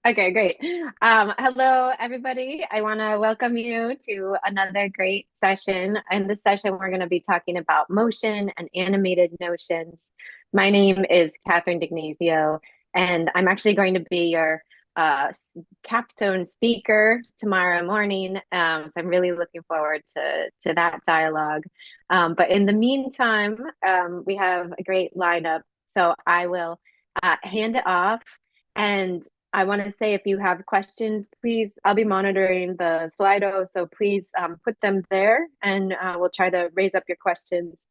Okay, great. Hello, everybody. I want to welcome you to another great session. In this session, we're going to be talking about motion and animated notions. My name is Catherine D'Ignazio, and I'm actually going to be your capstone speaker tomorrow morning. So I'm really looking forward to that dialogue. But in the meantime, we have a great lineup. So I will hand it off. And I want to say if you have questions, please, I'll be monitoring the Slido, so please put them there and we'll try to raise up your questions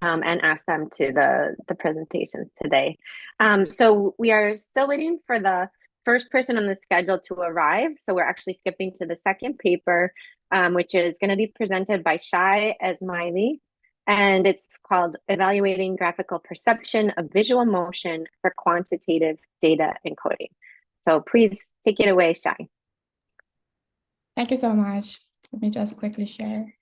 and ask them to the presentations today. So we are still waiting for the first person on the schedule to arrive. So we're actually skipping to the second paper, which is going to be presented by Esmaeili. And it's called Evaluating Graphical Perception of Visual Motion for Quantitative Data Encoding. So please take it away, Shai. Thank you so much. Let me just quickly share.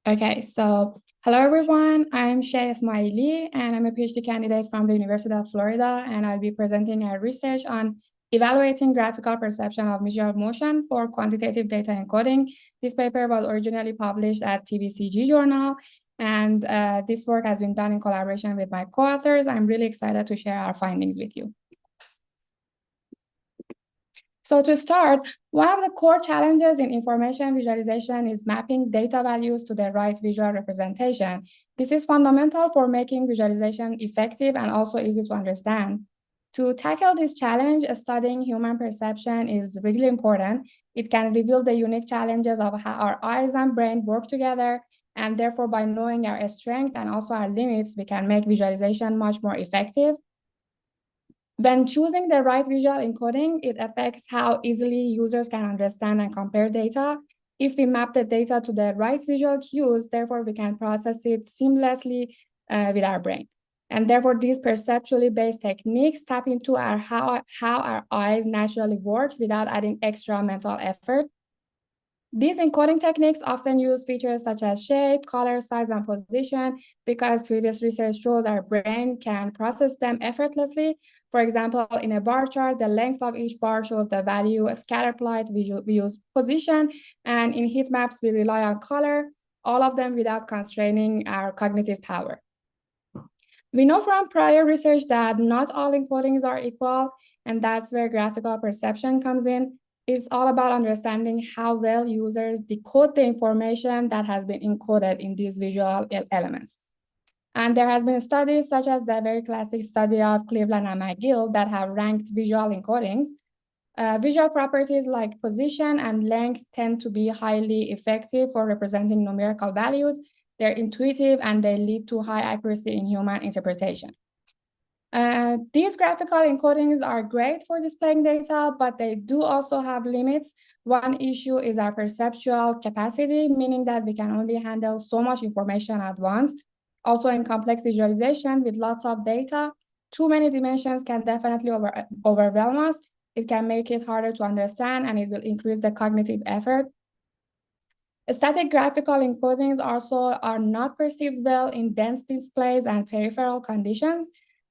Okay, so hello everyone. I'm Esmaeili, and I'm a PhD candidate from the University of Florida, and I'll be presenting a research on evaluating graphical perception of visual motion for quantitative data encoding. This paper was originally published at TBCG journal, and this work has been done in collaboration with my co-authors. I'm really excited to share our findings with you. So to start, one of the core challenges in information visualization is mapping data values to the right visual representation. This is fundamental for making visualization effective and also easy to understand. To tackle this challenge, studying human perception is really important. It can reveal the unique challenges of how our eyes and brain work together, and therefore by knowing our strengths and also our limits, we can make visualization much more effective. When choosing the right visual encoding, it affects how easily users can understand and compare data. If we map the data to the right visual cues, therefore we can process it seamlessly with our brain. And therefore, these perceptually based techniques tap into how our eyes naturally work without adding extra mental effort. These encoding techniques often use features such as shape, color, size, and position because previous research shows our brain can process them effortlessly. For example, in a bar chart, the length of each bar shows the value. A scatter plot, we use position, and in heat maps, we rely on color, all of them without constraining our cognitive power. We know from prior research that not all encodings are equal, and that's where graphical perception comes in. It's all about understanding how well users decode the information that has been encoded in these visual elements. And there has been studies such as the very classic study of Cleveland and McGill that have ranked visual encodings. Visual properties like position and length tend to be highly effective for representing numerical values. They're intuitive and they lead to high accuracy in human interpretation. These graphical encodings are great for displaying data, but they do also have limits. One issue is our perceptual capacity, meaning that we can only handle so much information at once. Also, in complex visualization with lots of data, too many dimensions can definitely overwhelm us. It can make it harder to understand, and it will increase the cognitive effort. Static graphical encodings also are not perceived well in dense displays and peripheral conditions.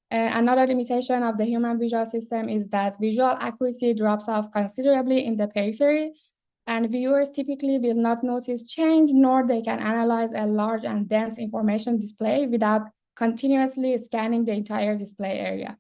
Another limitation of the human visual system is that visual accuracy drops off considerably in the periphery, and viewers typically will not notice change, nor they can analyze a large and dense information display without continuously scanning the entire display area.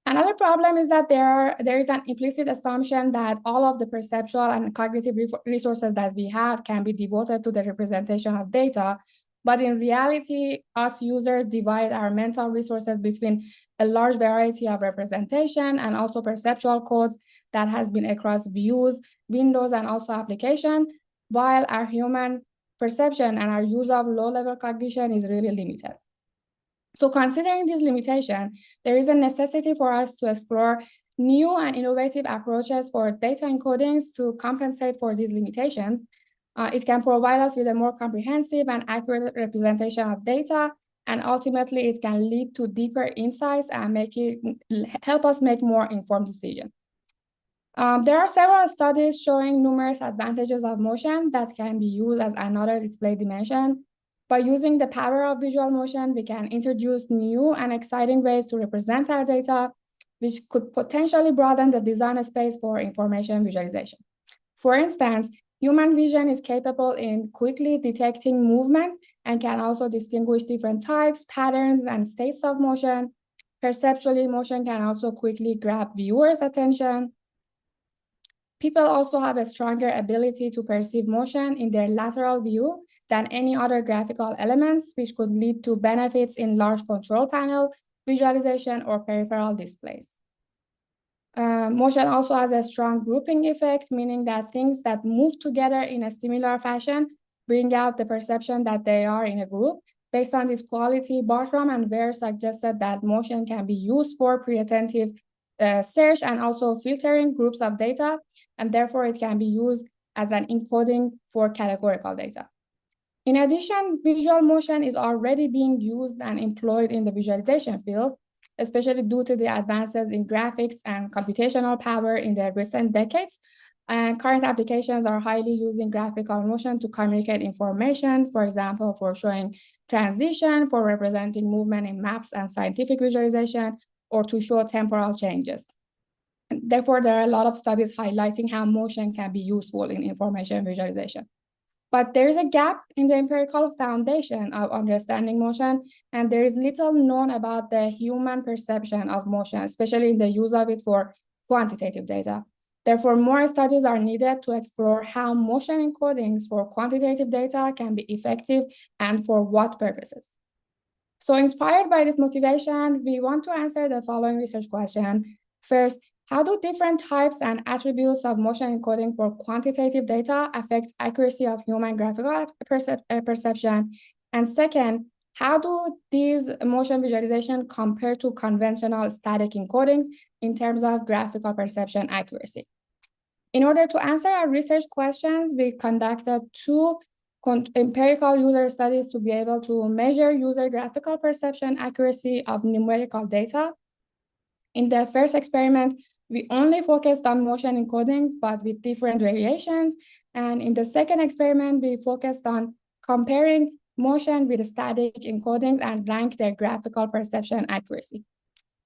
Another problem is that there is an implicit assumption that all of the perceptual and cognitive resources that we have can be devoted to the representation of data. But in reality, us users divide our mental resources between a large variety of representation and also perceptual codes that has been across views, windows, and also application, while our human perception and our use of low-level cognition is really limited. So considering this limitation, there is a necessity for us to explore new and innovative approaches for data encodings to compensate for these limitations. It can provide us with a more comprehensive and accurate representation of data, and ultimately it can lead to deeper insights and help us make more informed decisions. There are several studies showing numerous advantages of motion that can be used as another display dimension. By using the power of visual motion, we can introduce new and exciting ways to represent our data, which could potentially broaden the design space for information visualization. For instance, human vision is capable in quickly detecting movement and can also distinguish different types, patterns, and states of motion. Perceptually, motion can also quickly grab viewers' attention. People also have a stronger ability to perceive motion in their lateral view than any other graphical elements, which could lead to benefits in large control panel visualization or peripheral displays. Motion also has a strong grouping effect, meaning that things that move together in a similar fashion bring out the perception that they are in a group. Based on this quality, Bartram and Ware suggested that motion can be used for pre-attentive search and also filtering groups of data, and therefore it can be used as an encoding for categorical data. In addition, visual motion is already being used and employed in the visualization field, especially due to the advances in graphics and computational power in the recent decades. And current applications are highly using graphical motion to communicate information, for example, for showing transition, for representing movement in maps and scientific visualization, or to show temporal changes. Therefore, there are a lot of studies highlighting how motion can be useful in information visualization. But there is a gap in the empirical foundation of understanding motion, and there is little known about the human perception of motion, especially in the use of it for quantitative data. Therefore, more studies are needed to explore how motion encodings for quantitative data can be effective and for what purposes. So inspired by this motivation, we want to answer the following research question. First, how do different types and attributes of motion encoding for quantitative data affect accuracy of human graphical perception? And second, how do these motion visualization compare to conventional static encodings in terms of graphical perception accuracy? In order to answer our research questions, we conducted two empirical user studies to be able to measure user graphical perception accuracy of numerical data. In the first experiment, we only focused on motion encodings, but with different variations. And in the second experiment, we focused on comparing motion with static encodings and ranked their graphical perception accuracy.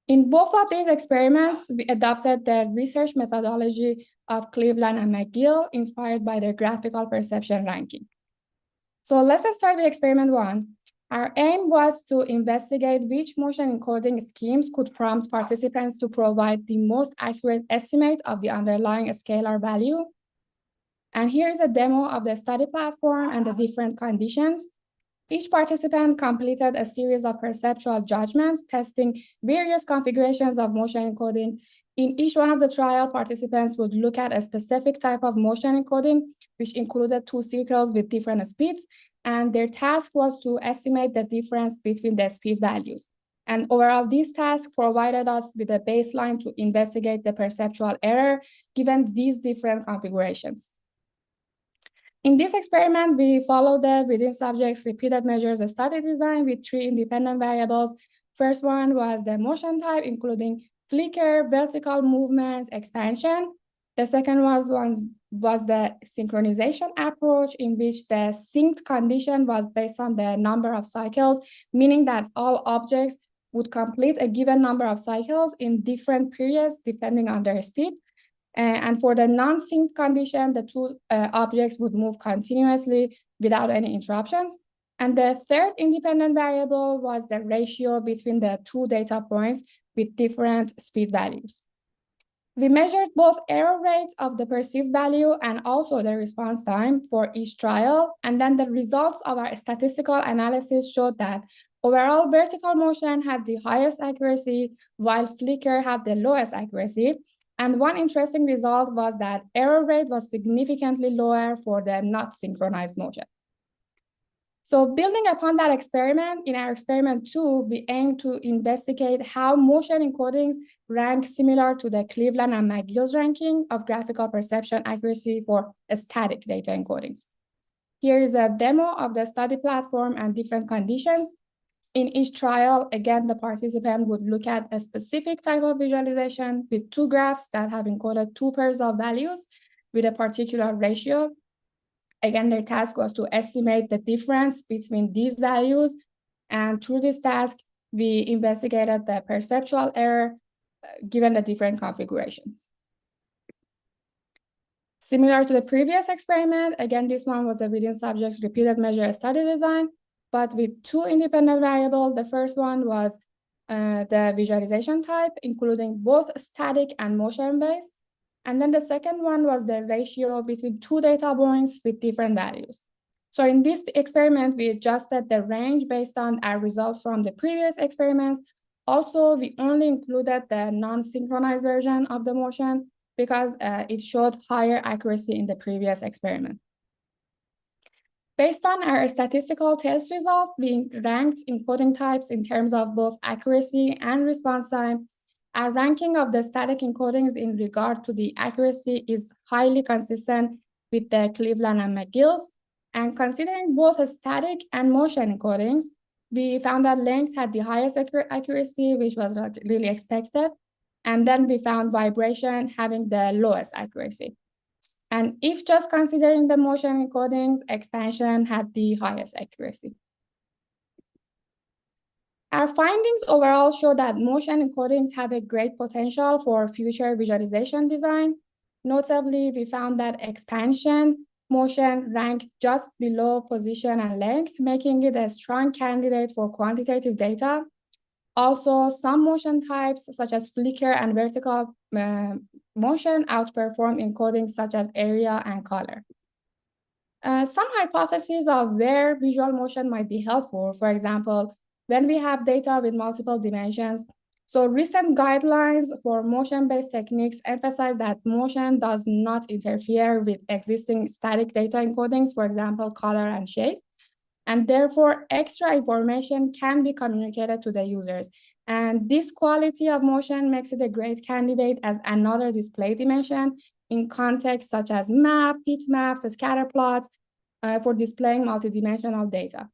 In both of these experiments, we adopted the research methodology of Cleveland and McGill, inspired by their graphical perception ranking. So let's start with experiment 1. Our aim was to investigate which motion encoding schemes could prompt participants to provide the most accurate estimate of the underlying scalar value. And here's a demo of the study platform and the different conditions. Each participant completed a series of perceptual judgments, testing various configurations of motion encoding. In each one of the trial, participants would look at a specific type of motion encoding, which included 2 circles with different speeds, and their task was to estimate the difference between the speed values. And overall, this task provided us with a baseline to investigate the perceptual error given these different configurations. In this experiment, we followed the within subjects repeated measures study design with 3 independent variables. First one was the motion type, including flicker, vertical movement, expansion. The second was the synchronization approach, in which the synced condition was based on the number of cycles, meaning that all objects would complete a given number of cycles in different periods depending on their speed. And for the non-synced condition, the 2 objects would move continuously without any interruptions. And the third independent variable was the ratio between the 2 data points with different speed values. We measured both error rate of the perceived value and also the response time for each trial. And then the results of our statistical analysis showed that overall vertical motion had the highest accuracy, while flicker had the lowest accuracy. And one interesting result was that error rate was significantly lower for the not synchronized motion. So building upon that experiment, in our experiment 2, we aim to investigate how motion encodings rank similar to the Cleveland and McGill's ranking of graphical perception accuracy for static data encodings. Here is a demo of the study platform and different conditions. In each trial, again, the participant would look at a specific type of visualization with two graphs that have encoded two pairs of values with a particular ratio. Again, their task was to estimate the difference between these values. And through this task, we investigated the perceptual error given the different configurations. Similar to the previous experiment, again, this one was a within subjects repeated measure study design, but with two independent variables. The first one was the visualization type, including both static and motion-based. And then the second one was the ratio between two data points with different values. So in this experiment, we adjusted the range based on our results from the previous experiments. Also, we only included the non-synchronized version of the motion because it showed higher accuracy in the previous experiment. Based on our statistical test results, we ranked encoding types in terms of both accuracy and response time. Our ranking of the static encodings in regard to the accuracy is highly consistent with the Cleveland and McGill's. And considering both static and motion encodings, we found that length had the highest accuracy, which was really expected. And then we found vibration having the lowest accuracy. And if just considering the motion encodings, expansion had the highest accuracy. Our findings overall show that motion encodings have a great potential for future visualization design. Notably, we found that expansion motion ranked just below position and length, making it a strong candidate for quantitative data. Also, some motion types, such as flicker and vertical motion, outperform encodings such as area and color. Some hypotheses of where visual motion might be helpful, for example, when we have data with multiple dimensions. So recent guidelines for motion-based techniques emphasize that motion does not interfere with existing static data encodings, for example, color and shape. And therefore, extra information can be communicated to the users. And this quality of motion makes it a great candidate as another display dimension in contexts such as map, heat maps, scatter plots for displaying multidimensional data.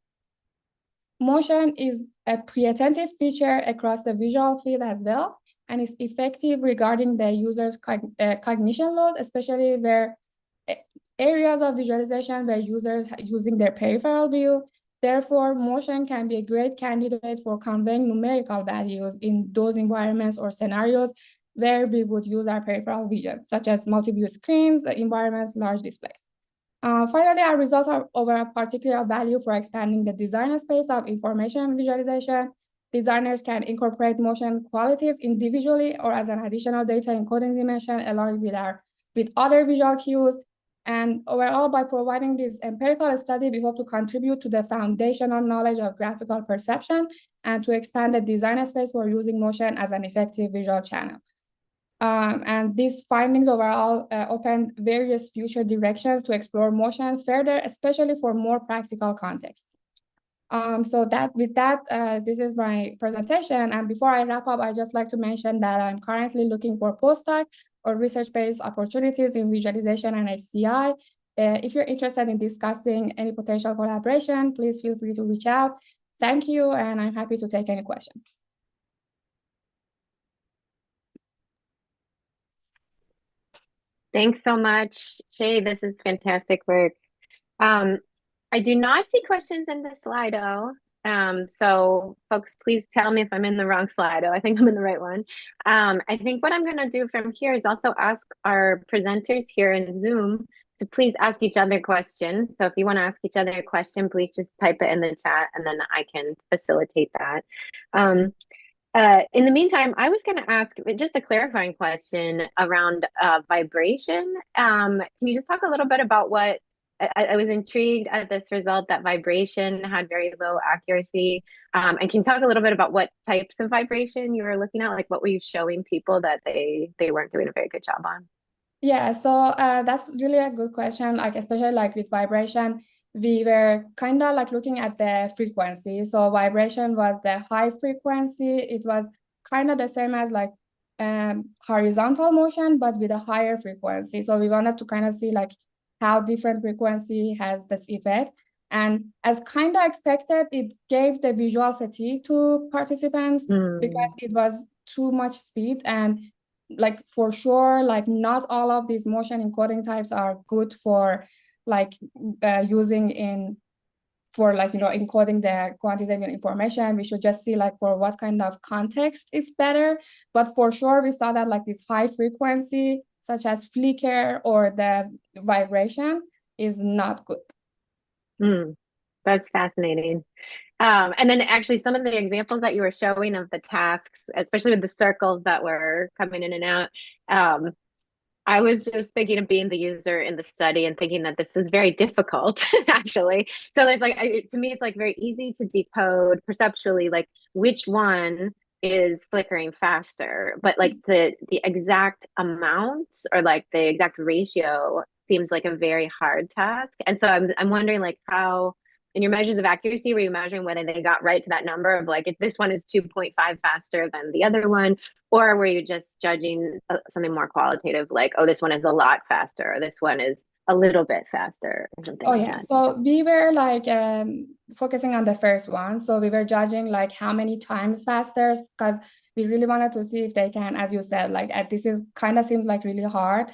Motion is a pre-attentive feature across the visual field as well, and is effective regarding the user's cognition load, especially where areas of visualization where users using their peripheral view. Therefore, motion can be a great candidate for conveying numerical values in those environments or scenarios where we would use our peripheral vision, such as multi-view screens, environments, large displays. Finally, our results are over a particular value for expanding the design space of information visualization. Designers can incorporate motion qualities individually or as an additional data encoding dimension along with other visual cues. And overall, by providing this empirical study, we hope to contribute to the foundational knowledge of graphical perception and to expand the design space for using motion as an effective visual channel. And these findings overall open various future directions to explore motion further, especially for more practical contexts. This is my presentation. And before I wrap up, I'd just like to mention that I'm currently looking for postdoc or research-based opportunities in visualization and HCI. If you're interested in discussing any potential collaboration, please feel free to reach out. Thank you, and I'm happy to take any questions. Thanks so much, Shay. This is fantastic work. I do not see questions in the Slido. So folks, please tell me if I'm in the wrong Slido. I think I'm in the right one. I think what I'm going to do from here is also ask our presenters here in Zoom to please ask each other questions. So if you want to ask each other a question, please just type it in the chat and then I can facilitate that. In the meantime, I was going to ask just a clarifying question around vibration. Can you just talk a little bit about what I was intrigued at this result that vibration had very low accuracy. And can you talk a little bit about what types of vibration you were looking at? Like what were you showing people that they weren't doing a very good job on? Yeah, so that's really a good question. Like especially like with vibration, we were kind of like looking at the frequency. So vibration was the high frequency. It was kind of the same as like horizontal motion, but with a higher frequency. So we wanted to kind of see like how different frequency has this effect. And as kind of expected, it gave the visual fatigue to participants because it was too much speed. And like for sure, like not all of these motion encoding types are good for like using in for like, you know, encoding the quantitative information. We should just see like for what kind of context is better. But for sure, we saw that like this high frequency, such as flicker or the vibration, is not good. That's fascinating. And then actually some of the examples that you were showing of the tasks, especially with the circles that were coming in and out, I was just thinking of being the user in the study and thinking that this was very difficult, actually. So there's like, to me, it's like very easy to decode perceptually, like which one is flickering faster, but like the exact amount or like the exact ratio seems like a very hard task. And so I'm wondering like how, in your measures of accuracy, were you measuring whether they got right to that number of like if this one is 2.5 faster than the other one? Or were you just judging something more qualitative, like, oh, this one is a lot faster, or this one is a little bit faster, or something like that? So we were like focusing on the first one. So we were judging like how many times faster, because we really wanted to see if they can, as you said, like this is kind of seems like really hard,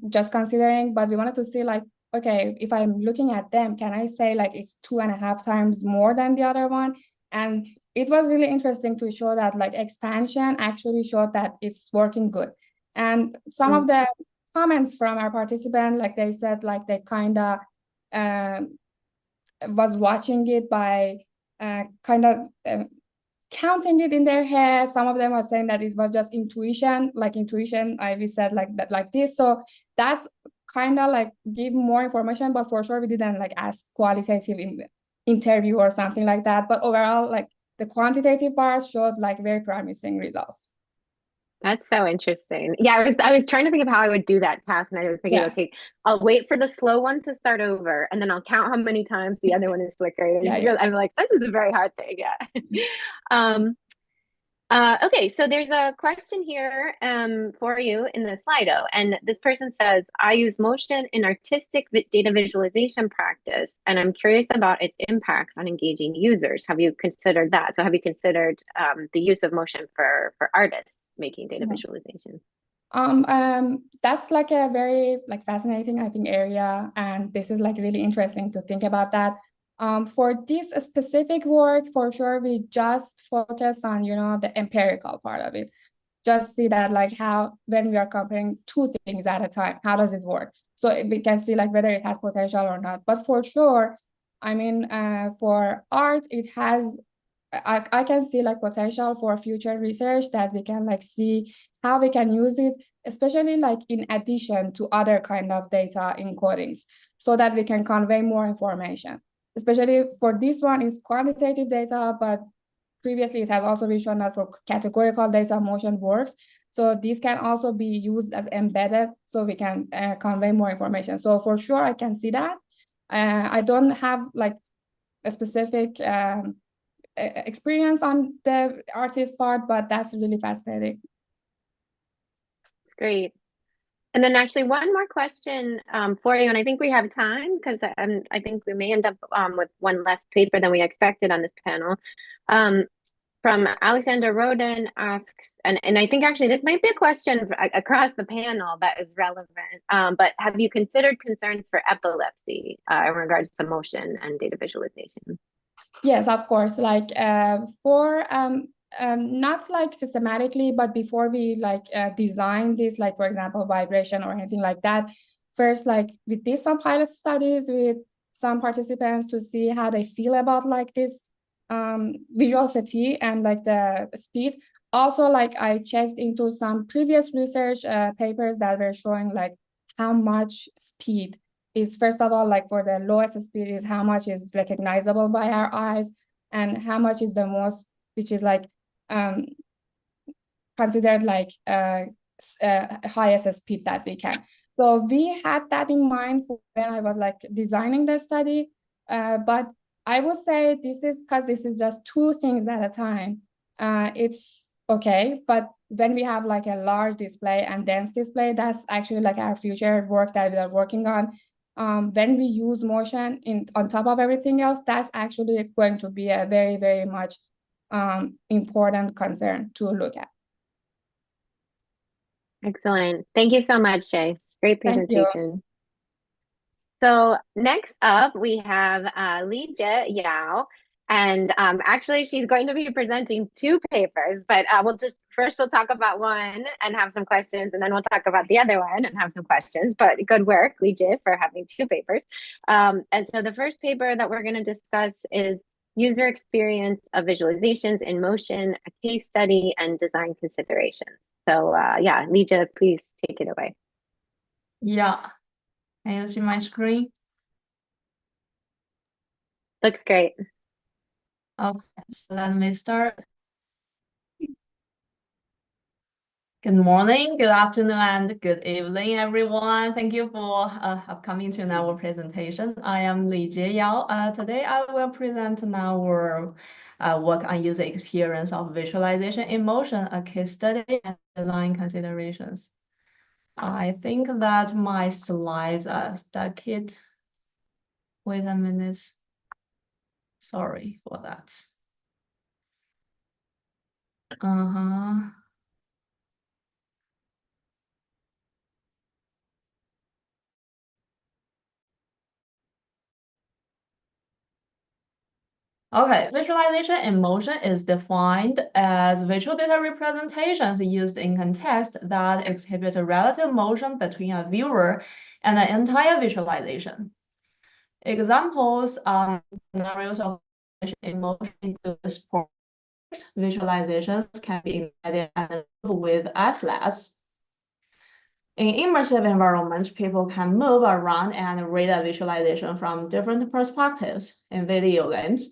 just considering, but we wanted to see like, okay, if I'm looking at them, can I say like it's 2.5 times more than the other one? And it was really interesting to show that like expansion actually showed that it's working good. And some of the comments from our participants, like they said, like they kind of was watching it by kind of counting it in their head. Some of them were saying that it was just intuition, like intuition. We said like that, like this. So that kind of like give more information, but for sure we didn't like ask qualitative interview or something like that. But overall, like the quantitative part showed like very promising results. That's so interesting. Yeah, I was trying to think of how I would do that task, and I was thinking, okay, I'll wait for the slow one to start over, and then I'll count how many times the other one is flickering. I'm like, this is a very hard thing. Yeah. Okay, so there's a question here for you in the Slido, and this person says, I use motion in artistic data visualization practice, and I'm curious about its impacts on engaging users. Have you considered that? So have you considered the use of motion for artists making data visualization? That's like a very like fascinating, I think, area, and this is like really interesting to think about that. For this specific work, for sure, we just focus on, you know, the empirical part of it. Just see that like how, when we are comparing two things at a time, how does it work? So we can see like whether it has potential or not. But for sure, I mean, for art, it has, I can see like potential for future research that we can like see how we can use it, especially like in addition to other kind of data encodings, so that we can convey more information. Especially for this one is quantitative data, but previously it has also been shown that for categorical data motion works. So these can also be used as embedded, so we can convey more information. So for sure, I can see that. I don't have like a specific experience on the artist part, but that's really fascinating. Great. And then actually one more question for you, and I think we have time because I think we may end up with one less paper than we expected on this panel. From Alexander Roden asks, and I think actually this might be a question across the panel that is relevant, but have you considered concerns for epilepsy in regards to motion and data visualization? Yes, of course. Like for not like systematically, but before we like design this, like for example, vibration or anything like that, first like we did some pilot studies with some participants to see how they feel about like this visual fatigue and like the speed. Also, like I checked into some previous research papers that were showing like how much speed is, first of all, like for the lowest speed is how much is recognizable by our eyes, and how much is the most, which is like considered like highest speed that we can. So we had that in mind when I was like designing the study, but I would say this is because this is just two things at a time. It's okay, but when we have like a large display and dense display, that's actually like our future work that we are working on. when we use motion on top of everything else, that's actually going to be a very, very much important concern to look at. Excellent. Thank you so much, Shay. Great Thank you. presentation. So next up, we have Lijie Yao. And actually, she's going to be presenting two papers, but we'll talk about one and have some questions, and then we'll talk about the other one and have some questions. But good work, Lijie, for having two papers. And so the first paper that we're going to discuss is user experience of visualizations in motion, a case study, and design considerations. So yeah, Lijie, please take it away. Yeah. Can you see my screen? Looks great. Okay, so let me start. Good morning, good afternoon, and good evening, everyone. Thank you for coming to our presentation. I am Lijie Yao. Today, I will present our work on user experience of visualization in motion, a case study, and design considerations. I think that my slides are stuck. Wait a minute. Sorry for that. Okay, visualization in motion is defined as visual data representations used in context that exhibit a relative motion between a viewer and the entire visualization. Examples are scenarios of in motion include sports. Visualizations can be embedded and moved with islets. In immersive environments, people can move around and read a visualization from different perspectives. In video games,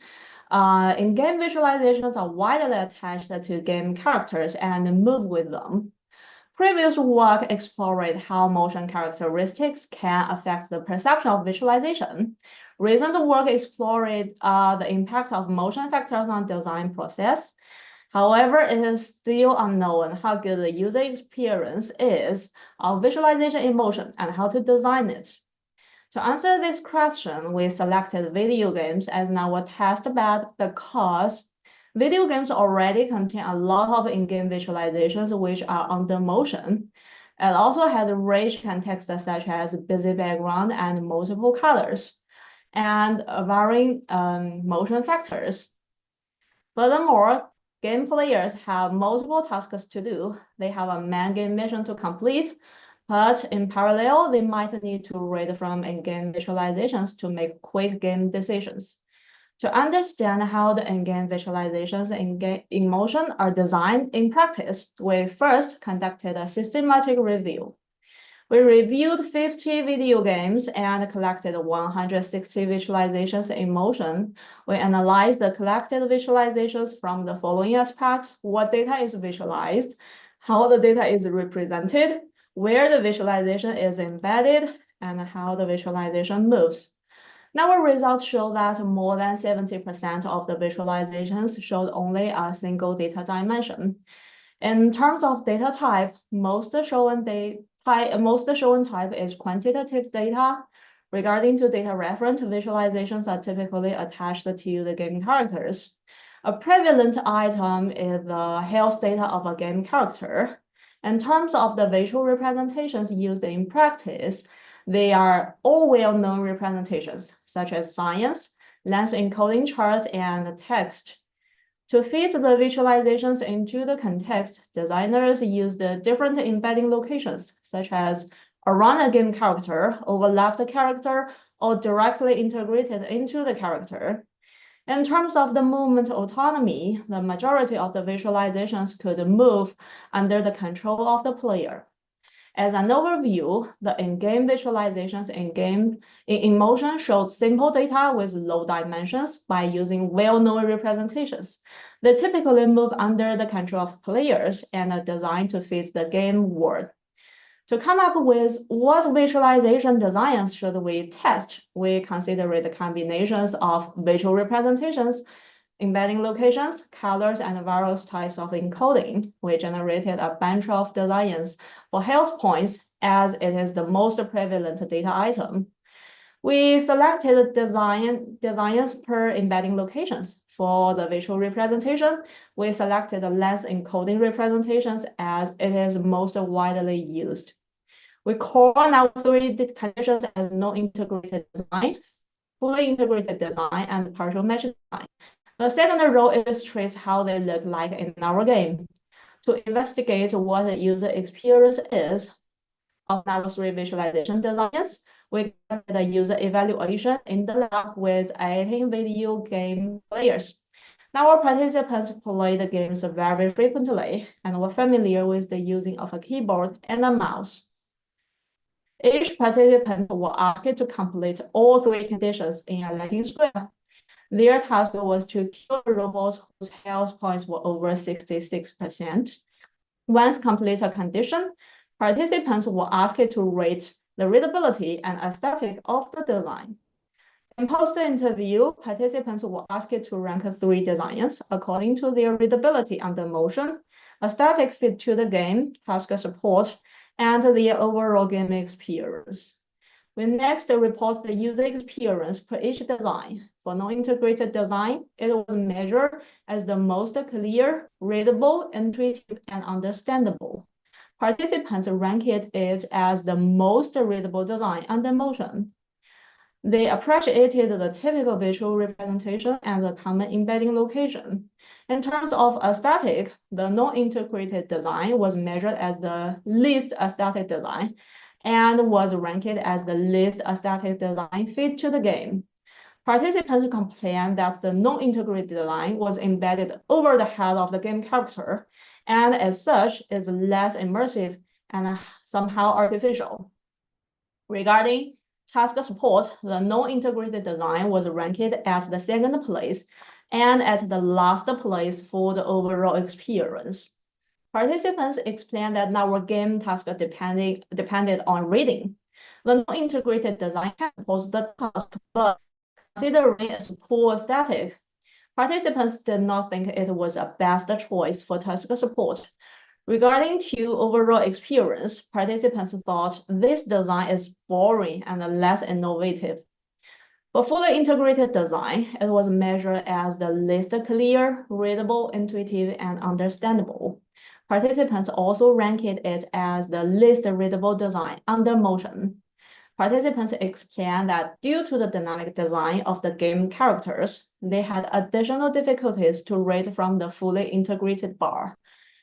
in-game visualizations are widely attached to game characters and move with them. Previous work explored how motion characteristics can affect the perception of visualization. Recent work explored the impact of motion factors on design process. However, it is still unknown how good the user experience is of visualization in motion and how to design it. To answer this question, we selected video games as our test bed because video games already contain a lot of in-game visualizations which are under motion. It also has rich context such as busy background and multiple colors, and varying motion factors. Furthermore, game players have multiple tasks to do. They have a main game mission to complete, but in parallel, they might need to read from in-game visualizations to make quick game decisions. To understand how the in-game visualizations in motion are designed in practice, we first conducted a systematic review. We reviewed 50 video games and collected 160 visualizations in motion. We analyzed the collected visualizations from the following aspects: what data is visualized, how the data is represented, where the visualization is embedded, and how the visualization moves. Our results show that more than 70% of the visualizations showed only a single data dimension. In terms of data type, most shown type is quantitative data. Regarding to data reference, visualizations are typically attached to the game characters. A prevalent item is the health data of a game character. In terms of the visual representations used in practice, they are all well-known representations, such as science, lens encoding charts, and text. To fit the visualizations into the context, designers used different embedding locations, such as around a game character, overlap the character, or directly integrated into the character. In terms of the movement autonomy, the majority of the visualizations could move under the control of the player. As an overview, the in-game visualizations in motion showed simple data with low dimensions by using well-known representations. They typically move under the control of players and are designed to fit the game world. To come up with what visualization designs should we test, we considered the combinations of visual representations, embedding locations, colors, and various types of encoding. We generated a bunch of designs for health points as it is the most prevalent data item. We selected designs per embedding locations. For the visual representation, we selected the less encoding representations as it is most widely used. We call our three conditions as non-integrated design, fully integrated design, and partial match design. The second row illustrates how they look like in our game. To investigate what the user experience is of our three visualization designs, we conducted a user evaluation in the lab with 18 video game players. Our participants played the games very frequently and were familiar with the using of a keyboard and a mouse. Each participant was asked to complete all three conditions in a Latin square. Their task was to kill robots whose health points were over 66%. Once complete a condition, participants were asked to rate the readability and aesthetic of the design. In post-interview, participants were asked to rank three designs according to their readability under motion, aesthetic fit to the game, task support, and their overall game experience. We next report the user experience per each design. For non-integrated design, it was measured as the most clear, readable, intuitive, and understandable. Participants ranked it as the most readable design under motion. They appreciated the typical visual representation and the common embedding location. In terms of aesthetic, the non-integrated design was measured as the least aesthetic design and was ranked as the least aesthetic design fit to the game. Participants complained that the non-integrated design was embedded over the head of the game character, and as such is less immersive and somehow artificial. Regarding task support, the non-integrated design was ranked as the second place and at the last place for the overall experience. Participants explained that our game task depended on reading. The non-integrated design handles the task, but considering its poor aesthetic, participants did not think it was a best choice for task support. Regarding to overall experience, participants thought this design is boring and less innovative. For fully integrated design, it was measured as the least clear, readable, intuitive, and understandable. Participants also ranked it as the least readable design under motion. Participants explained that due to the dynamic design of the game characters, they had additional difficulties to rate from the fully integrated bar.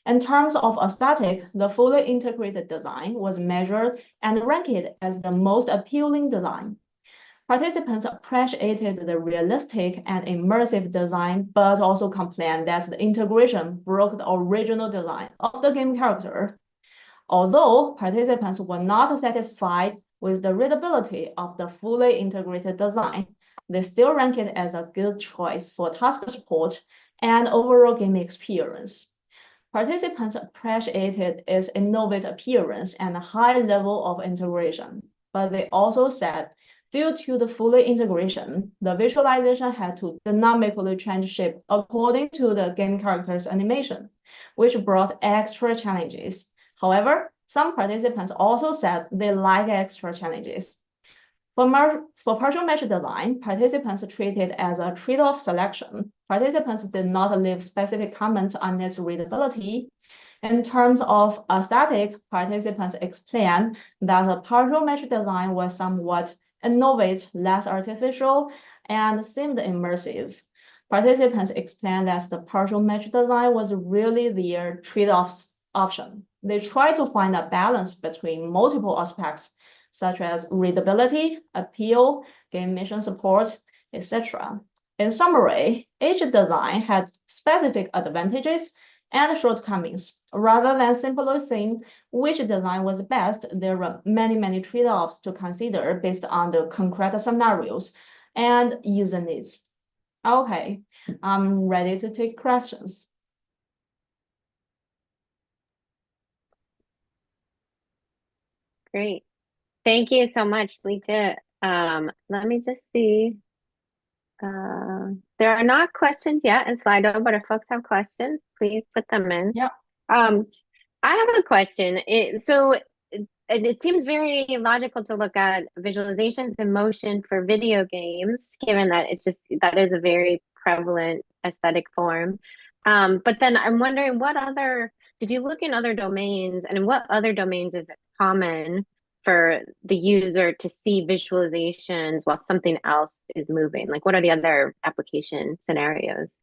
In terms of aesthetic, the fully integrated design was measured and ranked as the most appealing design. Participants appreciated the realistic and immersive design, but also complained that the integration broke the original design of the game character. Although participants were not satisfied with the readability of the fully integrated design, they still ranked it as a good choice for task support and overall game experience. Participants appreciated its innovative appearance and a high level of integration, but they also said due to the fully integration, the visualization had to dynamically change shape according to the game character's animation, which brought extra challenges. However, some participants also said they like extra challenges. For partial match design, participants treated as a trade-off selection. Participants did not leave specific comments on its readability. In terms of aesthetic, participants explained that the partial match design was somewhat innovative, less artificial, and seemed immersive. Participants explained that the partial match design was really their trade-off option. They tried to find a balance between multiple aspects, such as readability, appeal, game mission support, etc. In summary, each design had specific advantages and shortcomings. Rather than simply saying which design was best, there were many trade-offs to consider based on the concrete scenarios and user needs. Okay, I'm ready to take questions. Great. Thank you so much, Lijie. Let me just see. There are not questions yet in Slido, but if folks have questions, please put them in. Yeah. I have a question. So it seems very logical to look at visualizations in motion for video games, given that that is a very prevalent aesthetic form. But then I'm wondering did you look in other domains, and in what other domains is it common for the user to see visualizations while something else is moving? Like, what are the other application scenarios?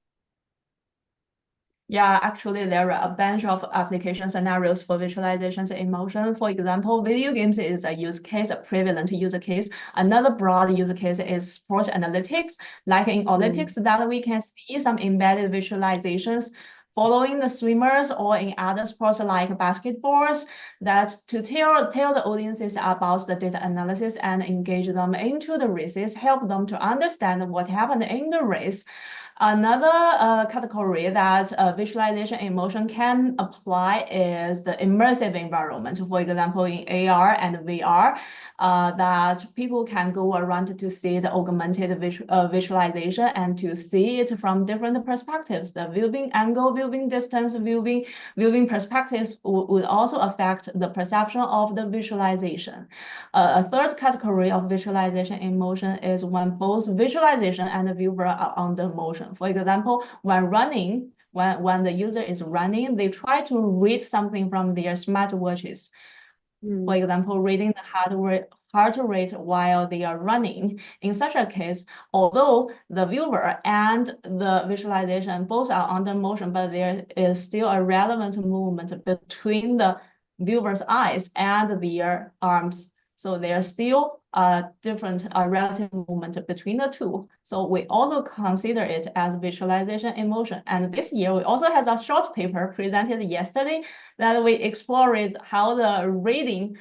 Yeah, actually, there are a bunch of application scenarios for visualizations in motion. For example, video games is a use case, a prevalent use case. Another broad use case is sports analytics, like in Olympics, that we can see some embedded visualizations following the swimmers, or in other sports like basketballs, that to tell the audiences about the data analysis and engage them into the races, help them to understand what happened in the race. Another category that visualization in motion can apply is the immersive environment. For example, in AR and VR, that people can go around to see the augmented visualization and to see it from different perspectives. The viewing angle, viewing distance, viewing perspectives would also affect the perception of the visualization. A third category of visualization in motion is when both visualization and the viewer are under motion. For example, when running, when the user is running, they try to read something from their smartwatches. For example, reading the heart rate while they are running. In such a case, although the viewer and the visualization both are under motion, but there is still a relevant movement between the viewer's eyes and their arms. So there's still a different relative movement between the two. So we also consider it as visualization in motion. And this year, we also have a short paper presented yesterday that we explored how the reading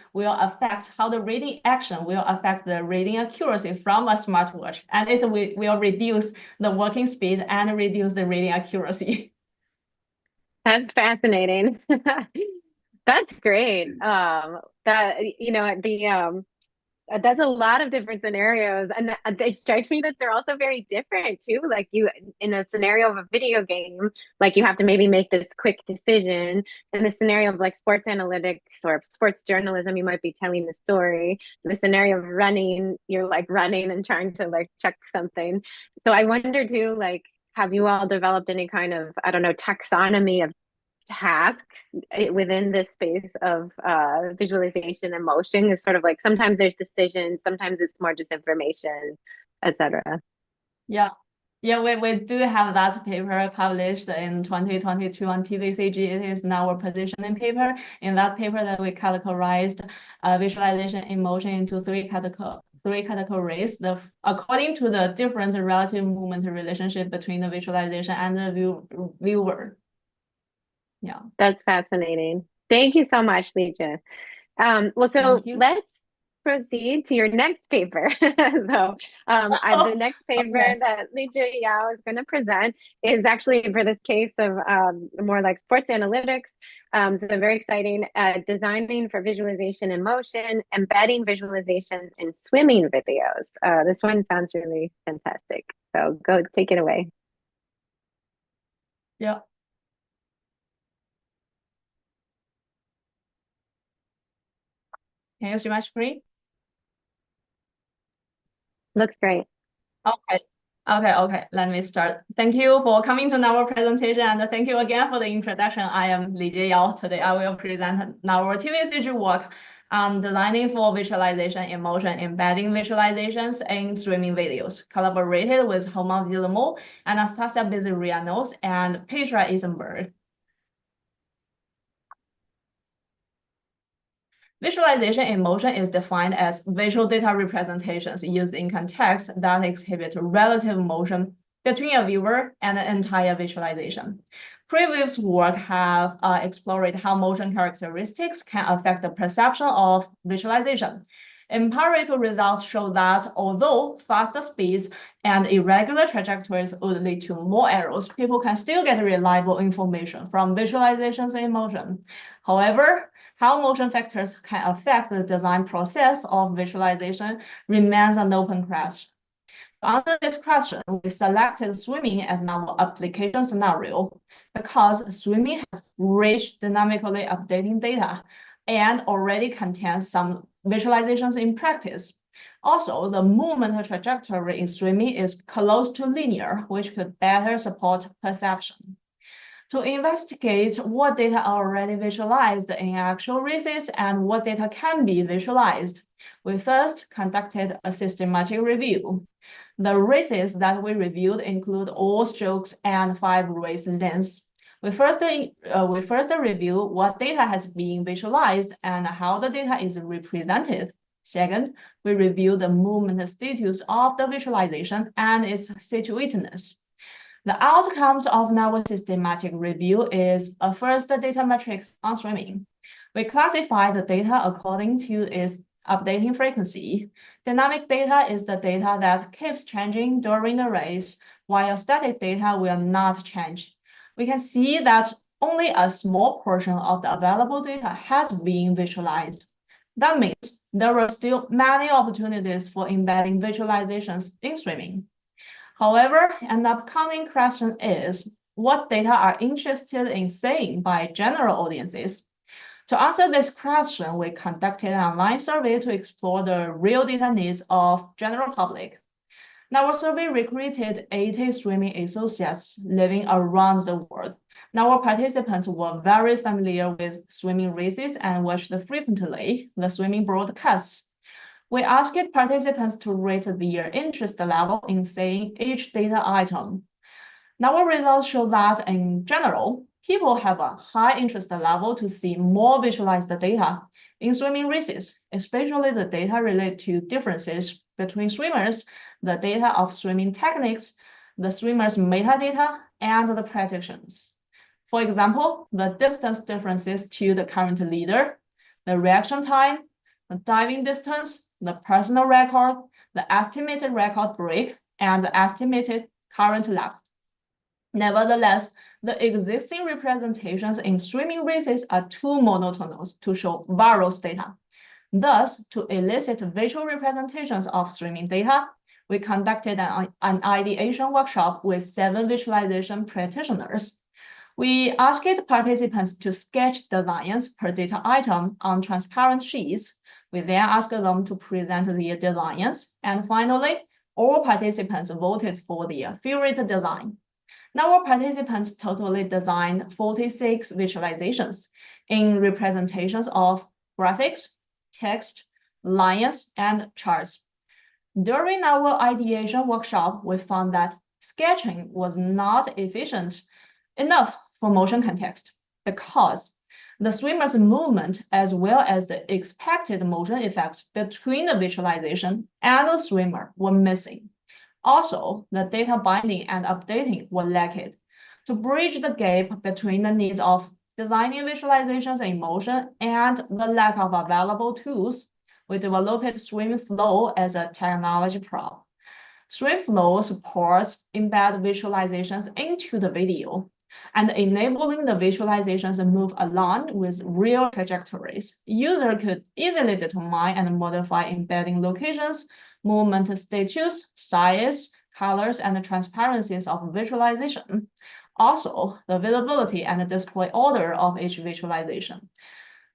action will affect the reading accuracy from a smartwatch. And it will reduce the working speed and reduce the reading accuracy. That's fascinating. That's great. That's a lot of different scenarios, and it strikes me that they're also very different too. Like in a scenario of a video game, like you have to maybe make this quick decision. In the scenario of like sports analytics or sports journalism, you might be telling the story. In the scenario of running, you're like running and trying to like check something. So I wonder too, like, have you all developed any kind of, I don't know, taxonomy of tasks within this space of visualization and motion? Is sort of like sometimes there's decisions, sometimes it's more just information, etc. Yeah, we do have that paper published in 2022 on TVCG. It is now a positioning paper. In that paper, that we categorized visualization in motion into three categories, according to the different relative movement relationship between the visualization and the viewer. Yeah, that's fascinating. Thank you so much, Lijie. Well, so let's proceed to your next paper. So the next paper that Lijie Yao is going to present is actually for this case of more like sports analytics. So very exciting, designing for visualization in motion, embedding visualizations in swimming videos. This one sounds really fantastic. So go take it away. Yeah. Can you see my screen? Looks great. Okay. Let me start. Thank you for coming to our presentation, and thank you again for the introduction. I am Lijie Yao. Today I will present our TVCG work on designing for visualization in motion, embedding visualizations in streaming videos, collaborated with Romain Vuillemot, Anastasia Bezerianos, and Petra Isenberg. Visualization in motion is defined as visual data representations used in context that exhibit relative motion between a viewer and an entire visualization. Previous work have explored how motion characteristics can affect the perception of visualization. Empirical results show that although faster speeds and irregular trajectories would lead to more errors, people can still get reliable information from visualizations in motion. However, how motion factors can affect the design process of visualization remains an open question. To answer this question, we selected swimming as our application scenario because swimming has rich, dynamically updating data. and already contains some visualizations in practice. Also, the movement trajectory in swimming is close to linear, which could better support perception. To investigate what data are already visualized in actual races and what data can be visualized, we first conducted a systematic review. The races that we reviewed include all strokes and 5 race lengths. We first review what data has been visualized and how the data is represented. Second, we review the movement status of the visualization and its situatedness. The outcomes of our systematic review is a first data matrix on swimming. We classify the data according to its updating frequency. Dynamic data is the data that keeps changing during the race, while static data will not change. We can see that only a small portion of the available data has been visualized. That means there are still many opportunities for embedding visualizations in swimming. However, an upcoming question is, what data are interested in seeing by general audiences? To answer this question, we conducted an online survey to explore the real data needs of general public. Our survey recruited 80 swimming associates living around the world. Our participants were very familiar with swimming races and watched frequently the swimming broadcasts. We asked participants to rate their interest level in seeing each data item. Our results show that, in general, people have a high interest level to see more visualized data in swimming races, especially the data related to differences between swimmers, the data of swimming techniques, the swimmers' metadata, and the predictions. For example, the distance differences to the current leader, the reaction time, the diving distance, the personal record, the estimated record break, and the estimated current lap. Nevertheless, the existing representations in swimming races are too monotonous to show various data. Thus, to elicit visual representations of swimming data, we conducted an ideation workshop with 7 visualization practitioners. We asked participants to sketch designs per data item on transparent sheets. We then asked them to present their designs, and finally, all participants voted for their favorite design. Our participants totally designed 46 visualizations in representations of graphics, text, lines, and charts. During our ideation workshop, we found that sketching was not efficient enough for motion context because the swimmer's movement as well as the expected motion effects between the visualization and the swimmer were missing. Also, the data binding and updating were lacking. To bridge the gap between the needs of designing visualizations in motion and the lack of available tools, we developed SwimFlow as a technology prop. SwimFlow supports embed visualizations into the video and enabling the visualizations to move along with real trajectories. User could easily determine and modify embedding locations, movement status, size, colors, and transparencies of visualization. Also, the availability and display order of each visualization.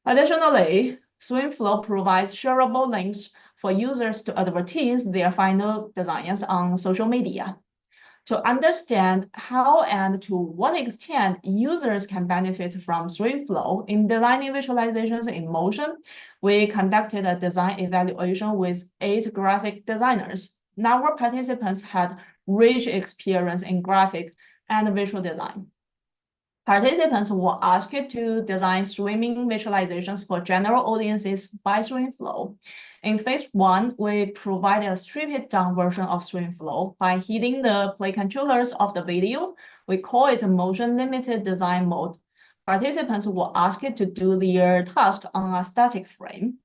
Additionally, SwimFlow provides shareable links for users to advertise their final designs on social media. To understand how and to what extent users can benefit from SwimFlow in designing visualizations in motion, we conducted a design evaluation with 8 graphic designers. Our participants had rich experience in graphic and visual design. Participants were asked to design swimming visualizations for general audiences by SwimFlow. In phase 1, we provided a stripped-down version of SwimFlow by hitting the play controllers of the video. We call it a motion-limited design mode. Participants were asked to do their task on a static frame.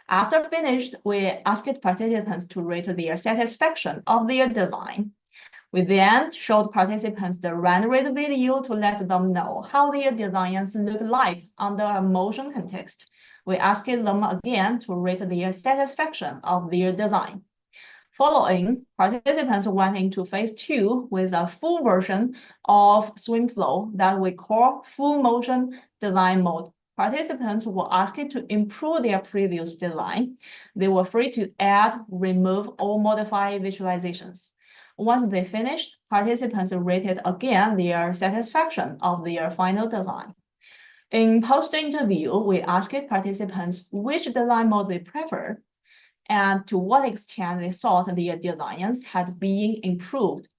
After finished, we asked participants to rate their satisfaction of their design. We then showed participants the rendered video to let them know how their designs look like under a motion context. We asked them again to rate their satisfaction of their design. Following, participants went into phase 2 with a full version of SwimFlow that we call full motion design mode. participants were asked to improve their previous design. They were free to add, remove, or modify visualizations. Once they finished, participants rated again their satisfaction of their final design. In post-interview, we asked participants which design mode they preferred and to what extent they thought their designs had been improved.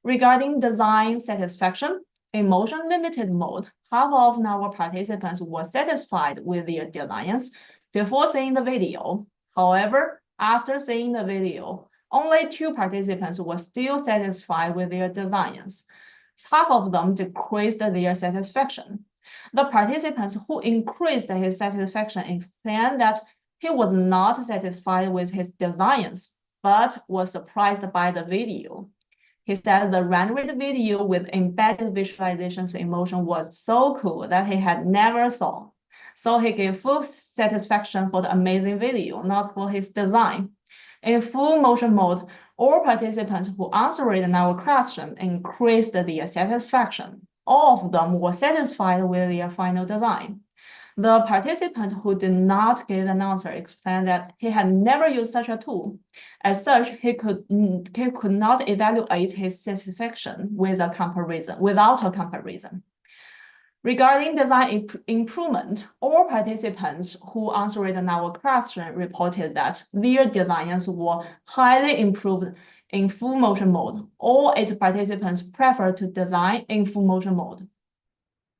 Regarding design satisfaction, in motion-limited mode, half of our participants were satisfied with their designs before seeing the video. However, after seeing the video, only 2 participants were still satisfied with their designs. Half of them decreased their satisfaction. The participants who increased his satisfaction explained that he was not satisfied with his designs, but was surprised by the video. He said the rendered video with embedded visualizations in motion was so cool that he had never saw. So he gave full satisfaction for the amazing video, not for his design. In full motion mode, all participants who answered our question increased their satisfaction. All of them were satisfied with their final design. The participant who did not give an answer explained that he had never used such a tool. As such, he could not evaluate his satisfaction without a comparison. Regarding design improvement, all participants who answered our question reported that their designs were highly improved in full motion mode. All 8 participants preferred to design in full motion mode.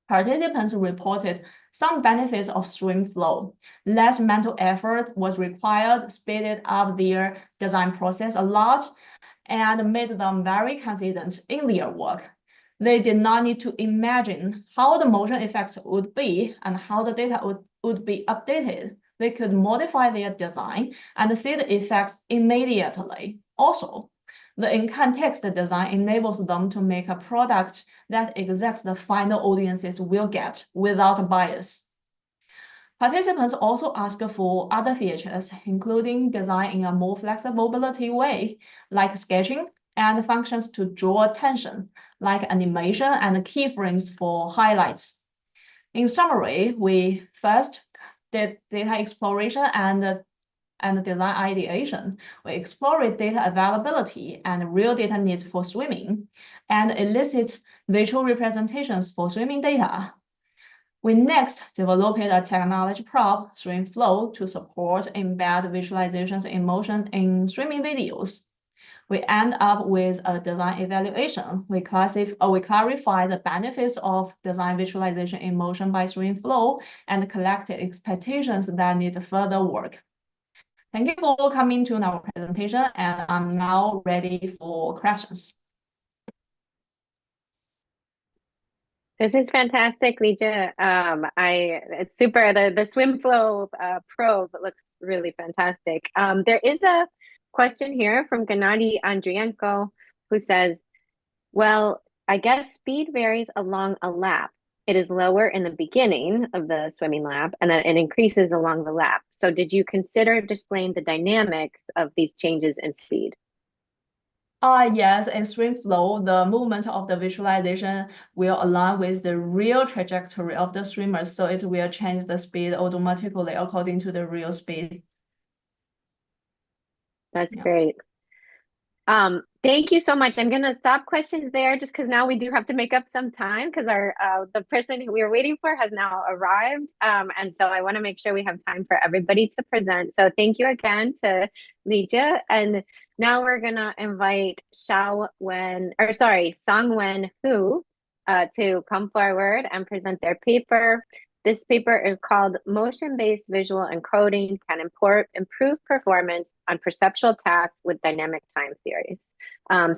Participants reported some benefits of stream flow. Less mental effort was required, speeded up their design process a lot, and made them very confident in their work. They did not need to imagine how the motion effects would be and how the data would be updated. They could modify their design and see the effects immediately. Also, the in-context design enables them to make a product that exacts the final audiences will get without bias. Participants also asked for other features, including design in a more flexible mobility way, like sketching, and functions to draw attention, like animation and keyframes for highlights. In summary, we first did data exploration and design ideation. We explored data availability and real data needs for swimming, and elicit visual representations for swimming data. We next developed a technology prop, stream flow, to support embed visualizations in motion in streaming videos. We end up with a design evaluation. We clarify the benefits of design visualization in motion by stream flow and collected expectations that need further work. Thank you for coming to our presentation, and I'm now ready for questions. This is fantastic, Lijie. It's super. The swim flow probe looks really fantastic. There is a question here from Gennady Andrienko, who says, well, I guess speed varies along a lap. It is lower in the beginning of the swimming lap, and then it increases along the lap. So did you consider displaying the dynamics of these changes in speed? Yes, in stream flow, the movement of the visualization will align with the real trajectory of the streamer, so it will change the speed automatically according to the real speed. That's great. Thank you so much. I'm going to stop questions there just because now we do have to make up some time because the person who we were waiting for has now arrived. And so I want to make sure we have time for everybody to present. So thank you again to Lijie. And now we're going to invite Songwen Hu to come forward and present their paper. This paper is called Motion-Based Visual Encoding Can Improve Performance on Perceptual Tasks with Dynamic Time Series.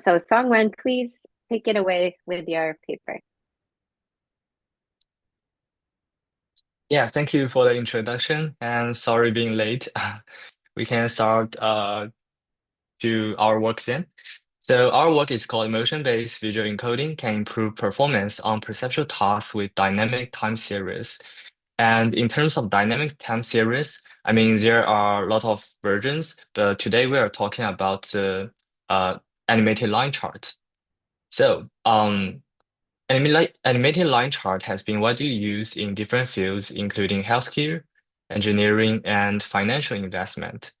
So Songwen, please take it away with your paper. Yeah, thank you for the introduction, and sorry being late. We can start to our work then. So our work is called Motion-Based Visual Encoding Can Improve Performance on Perceptual Tasks with Dynamic Time Series. And in terms of dynamic time series, I mean, there are a lot of versions, but today we are talking about the animated line chart. So Animated line chart has been widely used in different fields, including healthcare, engineering, and financial investment.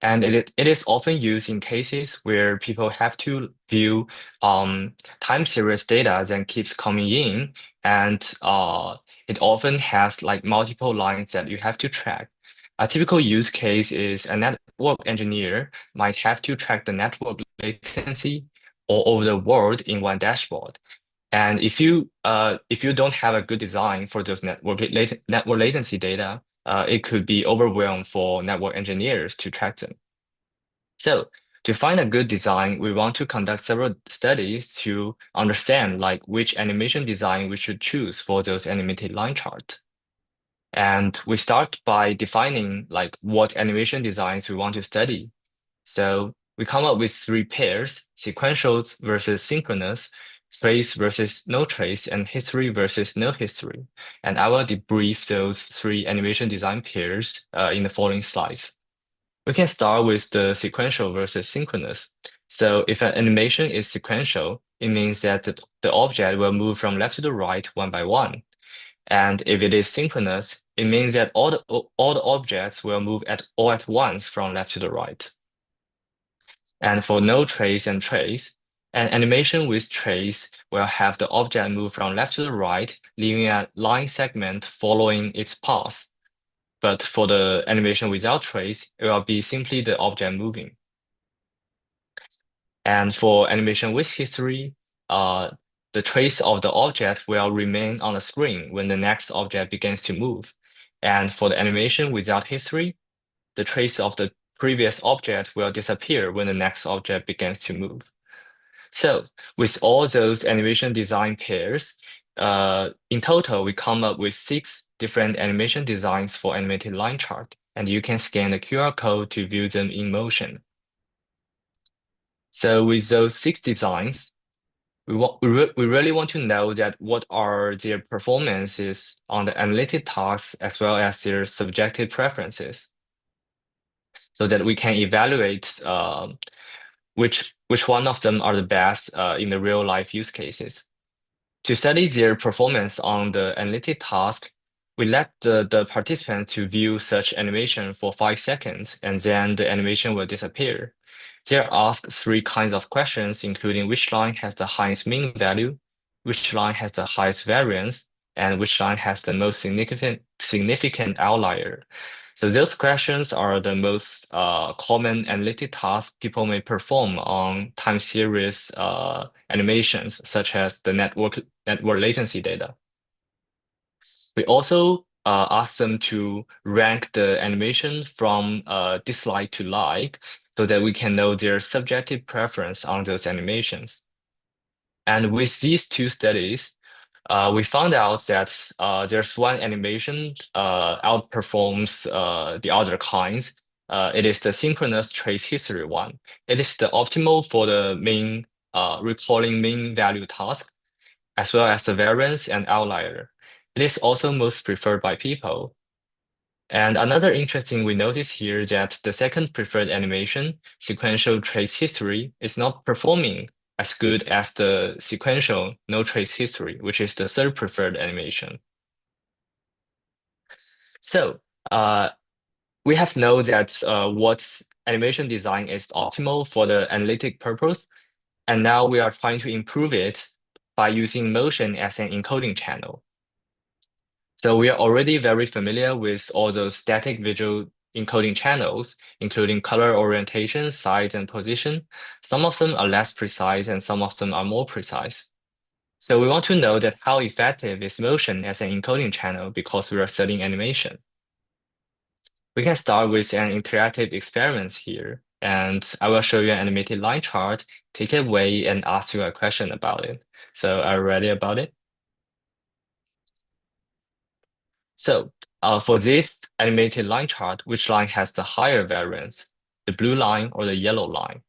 And it is often used in cases where people have to view time series data that keeps coming in, and it often has like multiple lines that you have to track. A typical use case is a network engineer might have to track the network latency all over the world in one dashboard. And if you don't have a good design for those network latency data, it could be overwhelmed for network engineers to track them. So to find a good design, we want to conduct several studies to understand like which animation design we should choose for those animated line charts. And we start by defining like what animation designs we want to study. So we come up with three pairs: sequential versus synchronous, trace versus no trace, and history versus no history. And I will debrief those three animation design pairs in the following slides. We can start with the sequential versus synchronous. So if an animation is sequential, it means that the object will move from left to the right one by one. And if it is synchronous, it means that all the objects will move all at once from left to the right. And for no trace and trace, an animation with trace will have the object move from left to the right, leaving a line segment following its path. But for the animation without trace, it will be simply the object moving. And for animation with history, the trace of the object will remain on the screen when the next object begins to move. And for the animation without history, the trace of the previous object will disappear when the next object begins to move. So with all those animation design pairs, in total, we come up with 6 different animation designs for animated line chart, and you can scan the QR code to view them in motion. So with those 6 designs, we really want to know that what are their performances on the analytic tasks as well as their subjective preferences, so that we can evaluate which one of them are the best in the real life use cases. To study their performance on the analytic task, we let the participants to view such animation for 5 seconds, and then the animation will disappear. They're asked 3 kinds of questions, including which line has the highest mean value, which line has the highest variance, and which line has the most significant outlier. So those questions are the most common analytic tasks people may perform on time series animations, such as the network latency data. We also ask them to rank the animation from dislike to like, so that we can know their subjective preference on those animations. And with these 2 studies, we found out that there's one animation outperforms the other kinds. It is the synchronous trace history one. It is the optimal for the main recalling mean value task, as well as the variance and outlier. It is also most preferred by people. And another interesting we notice here that the second preferred animation, sequential trace history, is not performing as good as the sequential no trace history, which is the third preferred animation. So we have known that what animation design is optimal for the analytic purpose, and now we are trying to improve it by using motion as an encoding channel. So we are already very familiar with all those static visual encoding channels, including color orientation, size, and position. Some of them are less precise and some of them are more precise. So we want to know that how effective is motion as an encoding channel because we are studying animation. We can start with an interactive experiment here, and I will show you an animated line chart, take it away, and ask you a question about it. So are you ready about it? So for this animated line chart, which line has the higher variance, the blue line or the yellow line?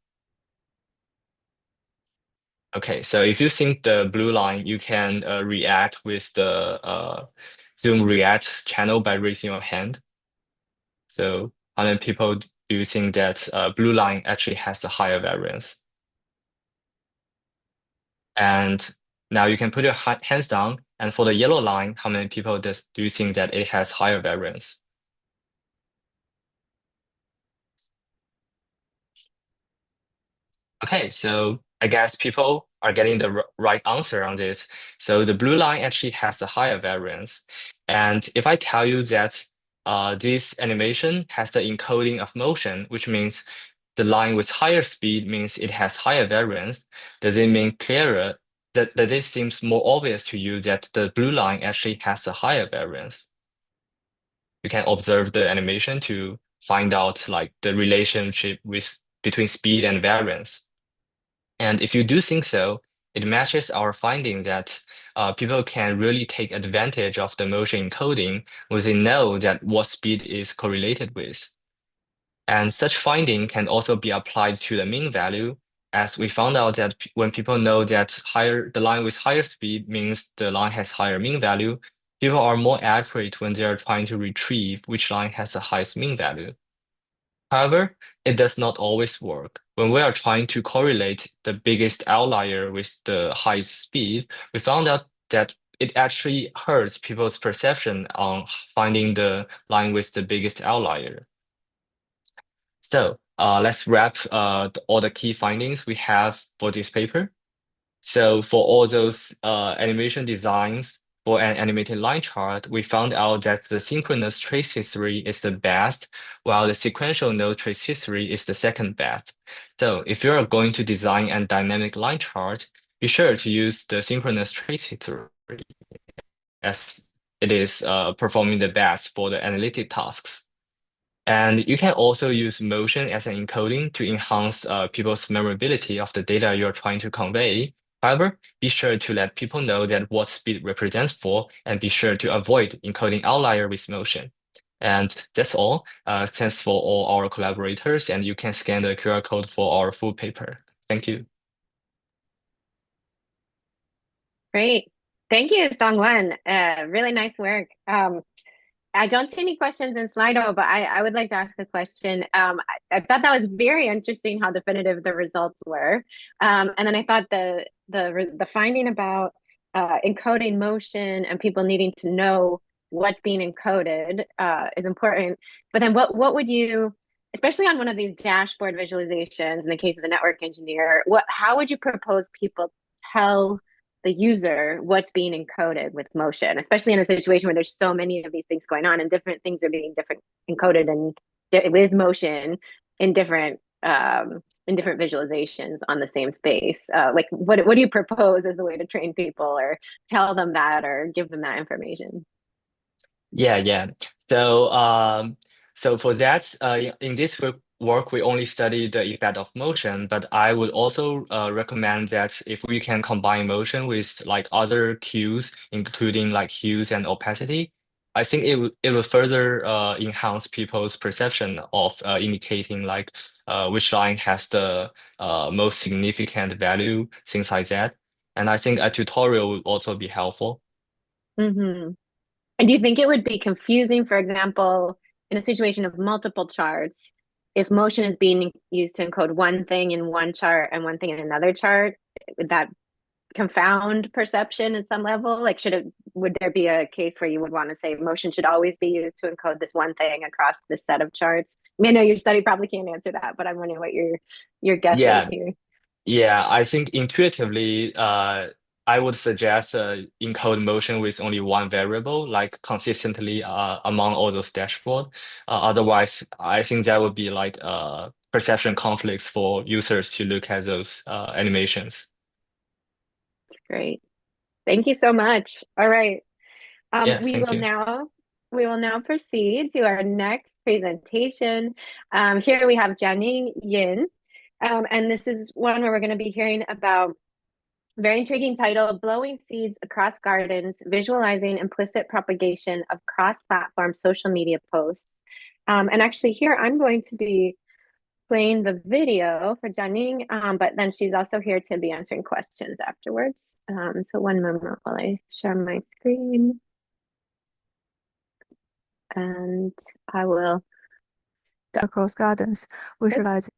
Okay, so if you think the blue line, you can react with the Zoom React channel by raising your hand. So how many people do you think that blue line actually has the higher variance? And Now you can put your hands down, and for the yellow line, how many people do you think that it has higher variance? Okay, so I guess people are getting the right answer on this. So the blue line actually has the higher variance. And if I tell you that this animation has the encoding of motion, which means the line with higher speed means it has higher variance, does it mean clearer that this seems more obvious to you that the blue line actually has a higher variance? You can observe the animation to find out like the relationship between speed and variance. And if you do think so, it matches our finding that people can really take advantage of the motion encoding when they know that what speed is correlated with. And such finding can also be applied to the mean value, as we found out that when people know that the line with higher speed means the line has higher mean value, people are more accurate when they are trying to retrieve which line has the highest mean value. However, it does not always work. When we are trying to correlate the biggest outlier with the highest speed, we found out that it actually hurts people's perception on finding the line with the biggest outlier. So let's wrap all the key findings we have for this paper. So for all those animation designs for an animated line chart, we found out that the synchronous trace history is the best, while the sequential node trace history is the second best. So if you're going to design a dynamic line chart, be sure to use the synchronous trace history as it is performing the best for the analytic tasks. And you can also use motion as an encoding to enhance people's memorability of the data you're trying to convey. However, be sure to let people know that what speed represents for, and be sure to avoid encoding outlier with motion. And that's all. Thanks for all our collaborators, and you can scan the QR code for our full paper. Thank you. Great. Thank you, Songwen. Really nice work. I don't see any questions in Slido, but I would like to ask a question. I thought that was very interesting how definitive the results were. And then I thought the finding about encoding motion and people needing to know what's being encoded is important. But then what would you, especially on one of these dashboard visualizations, in the case of the network engineer, how would you propose people tell the user what's being encoded with motion, especially in a situation where there's so many of these things going on and different things are being encoded and with motion in different visualizations on the same space. Like what do you propose as a way to train people or tell them that or give them that information? Yeah. So for that, in this work, we only study the effect of motion, but I would also recommend that if we can combine motion with like other cues, including like hues and opacity, I think it will further enhance people's perception of indicating like which line has the most significant value, things like that. And I think a tutorial would also be helpful. Mm-hmm. And do you think it would be confusing, for example, in a situation of multiple charts, if motion is being used to encode one thing in one chart and one thing in another chart, would that confound perception at some level? Like, would there be a case where you would want to say motion should always be used to encode this one thing across this set of charts? I mean, I know your study probably can't answer that, but I'm wondering what your guess is here. Yeah, I think intuitively, I would suggest encode motion with only one variable, like consistently among all those dashboard. Otherwise, I think that would be like perception conflicts for users to look at those animations. That's great. Thank you so much. All right. Yeah, We thank you. will now proceed to our next presentation. Here we have Jiang Yin, and this is one where we're going to be hearing about very intriguing title, Blowing Seeds Across Gardens, Visualizing Implicit Propagation of Cross-Platform Social Media Posts. And actually here I'm going to be playing the video for Jiang, but then she's also here to be answering questions afterwards. So one moment while I share my screen. And I will across gardens, visualize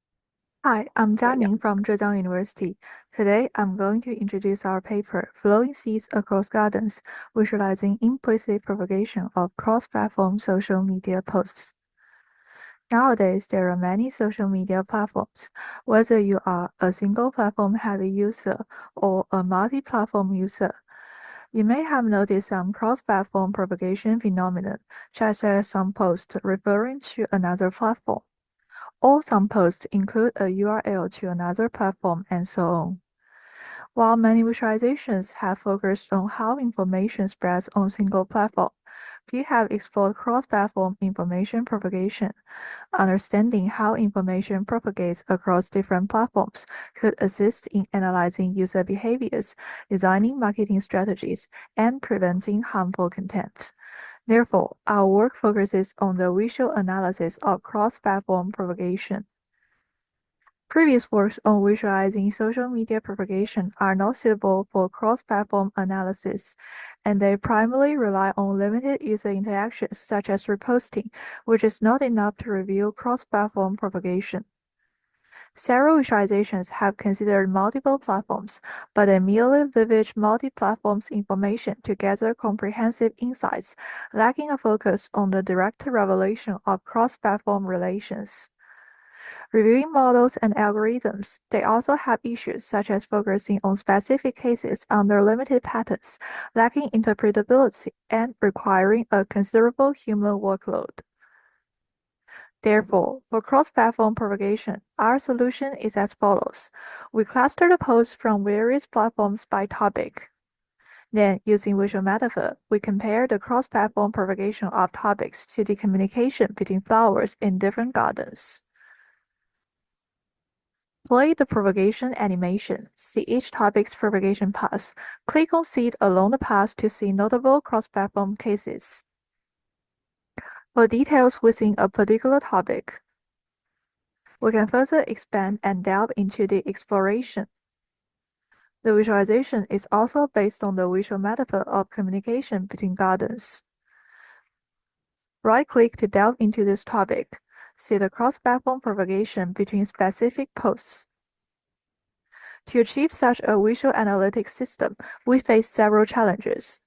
Hi, I'm There we go. Jiang from Zhejiang University. Today, I'm going to introduce our paper, Flowing Seeds Across Gardens, Visualizing Implicit Propagation of Cross-Platform Social Media Posts. Nowadays, there are many social media platforms. Whether you are a single platform heavy user or a multi-platform user, you may have noticed some cross-platform propagation phenomenon, such as some posts referring to another platform, or some posts include a URL to another platform, and so on. While many visualizations have focused on how information spreads on single platform, few have explored cross-platform information propagation. Understanding how information propagates across different platforms could assist in analyzing user behaviors, designing marketing strategies, and preventing harmful content. Therefore, our work focuses on the visual analysis of cross-platform propagation. Previous works on visualizing social media propagation are not suitable for cross-platform analysis, and they primarily rely on limited user interactions such as reposting, which is not enough to reveal cross-platform propagation. Several visualizations have considered multiple platforms, but they merely leverage multi-platforms information to gather comprehensive insights, lacking a focus on the direct revelation of cross-platform relations. Reviewing models and algorithms, they also have issues such as focusing on specific cases under limited patterns, lacking interpretability, and requiring a considerable human workload. Therefore, for cross-platform propagation, our solution is as follows. We cluster the posts from various platforms by topic. Then, using visual metaphor, we compare the cross-platform propagation of topics to the communication between flowers in different gardens. Play the propagation animation. See each topic's propagation path. Click on seed along the path to see notable cross-platform cases. For details within a particular topic, we can further expand and delve into the exploration. The visualization is also based on the visual metaphor of communication between gardens. Right-click to delve into this topic. See the cross-platform propagation between specific posts. To achieve such a visual analytics system, we face several challenges.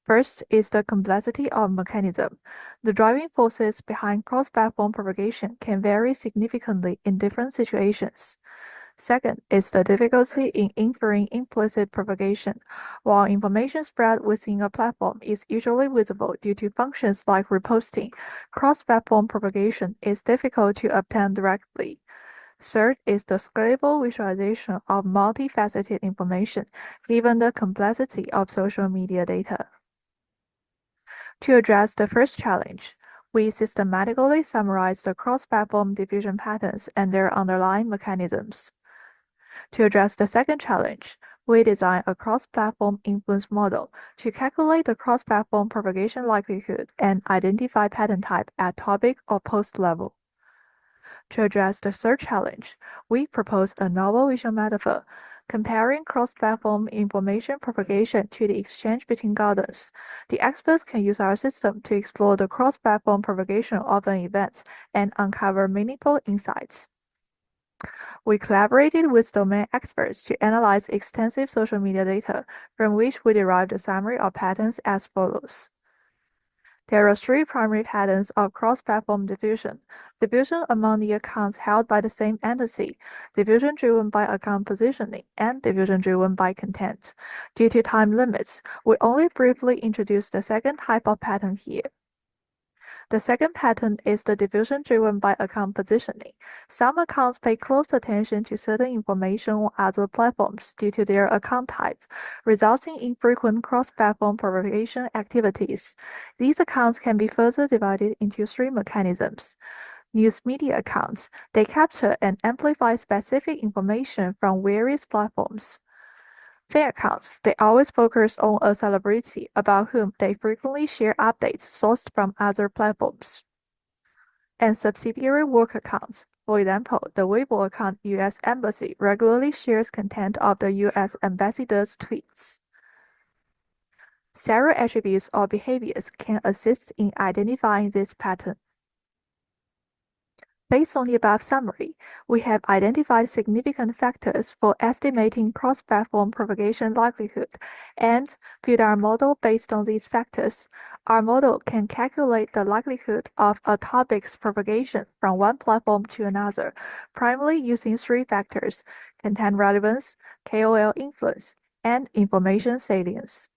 First is the complexity of mechanism. The driving forces behind cross-platform propagation can vary significantly in different situations. Second is the difficulty in inferring implicit propagation. While information spread within a platform is usually visible due to functions like reposting, cross-platform propagation is difficult to obtain directly. Third is the scalable visualization of multifaceted information, given the complexity of social media data. To address the first challenge, we systematically summarize the cross-platform diffusion patterns and their underlying mechanisms. To address the second challenge, we design a cross-platform influence model to calculate the cross-platform propagation likelihood and identify pattern type at topic or post level. To address the third challenge, we propose a novel visual metaphor, comparing cross-platform information propagation to the exchange between gardens. The experts can use our system to explore the cross-platform propagation of an event and uncover meaningful insights. We collaborated with domain experts to analyze extensive social media data, from which we derived a summary of patterns as follows. There are three primary patterns of cross-platform diffusion: diffusion among the accounts held by the same entity, diffusion driven by account positioning, and diffusion driven by content. Due to time limits, we only briefly introduce the second type of pattern here. The second pattern is the diffusion driven by account positioning. Some accounts pay close attention to certain information on other platforms due to their account type, resulting in frequent cross-platform propagation activities. These accounts can be further divided into three mechanisms. News media accounts. They capture and amplify specific information from various platforms. Fan accounts. They always focus on a celebrity about whom they frequently share updates sourced from other platforms. And subsidiary work accounts. For example, the Weibo account U.S. Embassy regularly shares content of the U.S. ambassador's tweets. Several attributes or behaviors can assist in identifying this pattern. Based on the above summary, we have identified significant factors for estimating cross-platform propagation likelihood and build our model based on these factors. Our model can calculate the likelihood of a topic's propagation from one platform to another, primarily using three factors: content relevance, KOL influence, and information salience.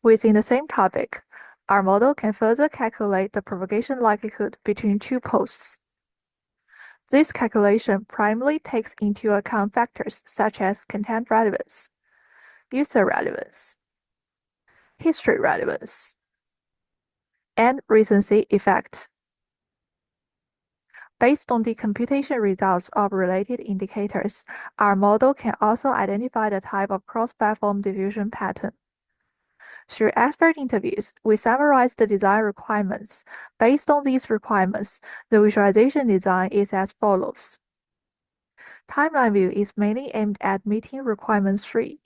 Within the same topic, our model can further calculate the propagation likelihood between two posts. This calculation primarily takes into account factors such as content relevance, user relevance, history relevance, and recency effect. Based on the computation results of related indicators, our model can also identify the type of cross-platform diffusion pattern. Through expert interviews, we summarize the design requirements. Based on these requirements, the visualization design is as follows. Timeline view is mainly aimed at meeting requirement 3.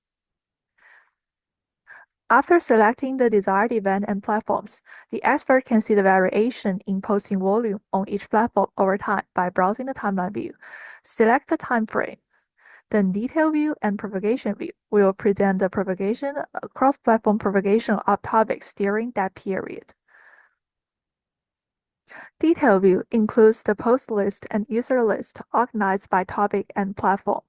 After selecting the desired event and platforms, the expert can see the variation in posting volume on each platform over time by browsing the timeline view. Select the time frame. The detail view and propagation view will present the propagation, cross-platform propagation of topics during that period. Detail view includes the post list and user list organized by topic and platform.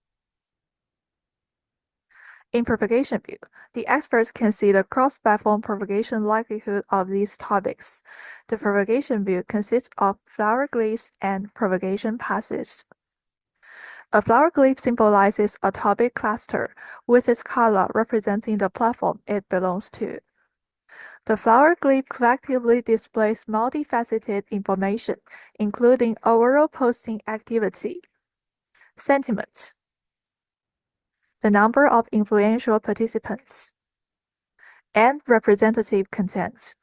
In propagation view, the experts can see the cross-platform propagation likelihood of these topics. The propagation view consists of flower glyphs and propagation passes. A flower glyph symbolizes a topic cluster, with its color representing the platform it belongs to. The flower glyph collectively displays multifaceted information, including overall posting activity, sentiment, the number of influential participants, and representative content.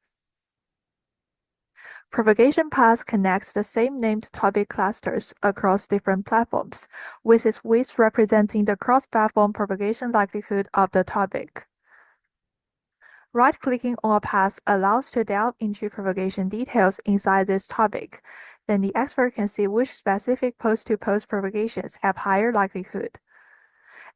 Propagation path connects the same named topic clusters across different platforms, with its width representing the cross-platform propagation likelihood of the topic. Right-clicking on a path allows to delve into propagation details inside this topic. Then the expert can see which specific post-to-post propagations have higher likelihood.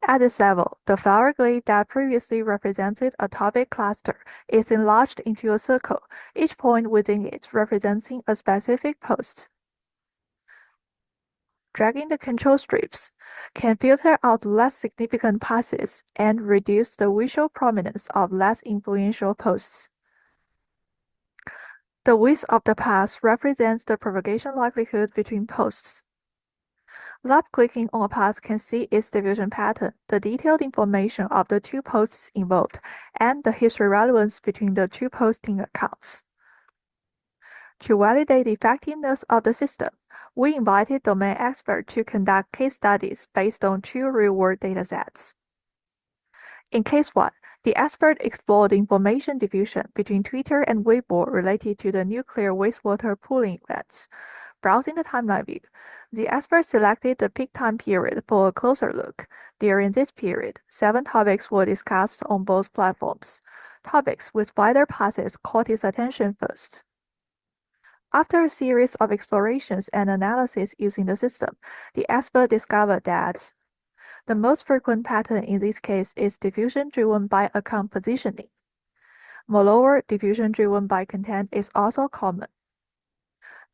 At this level, the flower glyph that previously represented a topic cluster is enlarged into a circle, each point within it representing a specific post. Dragging the control strips can filter out less significant passes and reduce the visual prominence of less influential posts. The width of the path represents the propagation likelihood between posts. Left-clicking on a path can see its diffusion pattern, the detailed information of the two posts involved, and the history relevance between the two posting accounts. To validate the effectiveness of the system, we invited domain experts to conduct case studies based on two real-world datasets. In case 1, the expert explored information diffusion between Twitter and Weibo related to the nuclear wastewater pooling events. Browsing the timeline view, the expert selected the peak time period for a closer look. During this period, 7 topics were discussed on both platforms. Topics with wider passes caught his attention first. After a series of explorations and analysis using the system, the expert discovered that the most frequent pattern in this case is diffusion driven by account positioning. Moreover, diffusion driven by content is also common.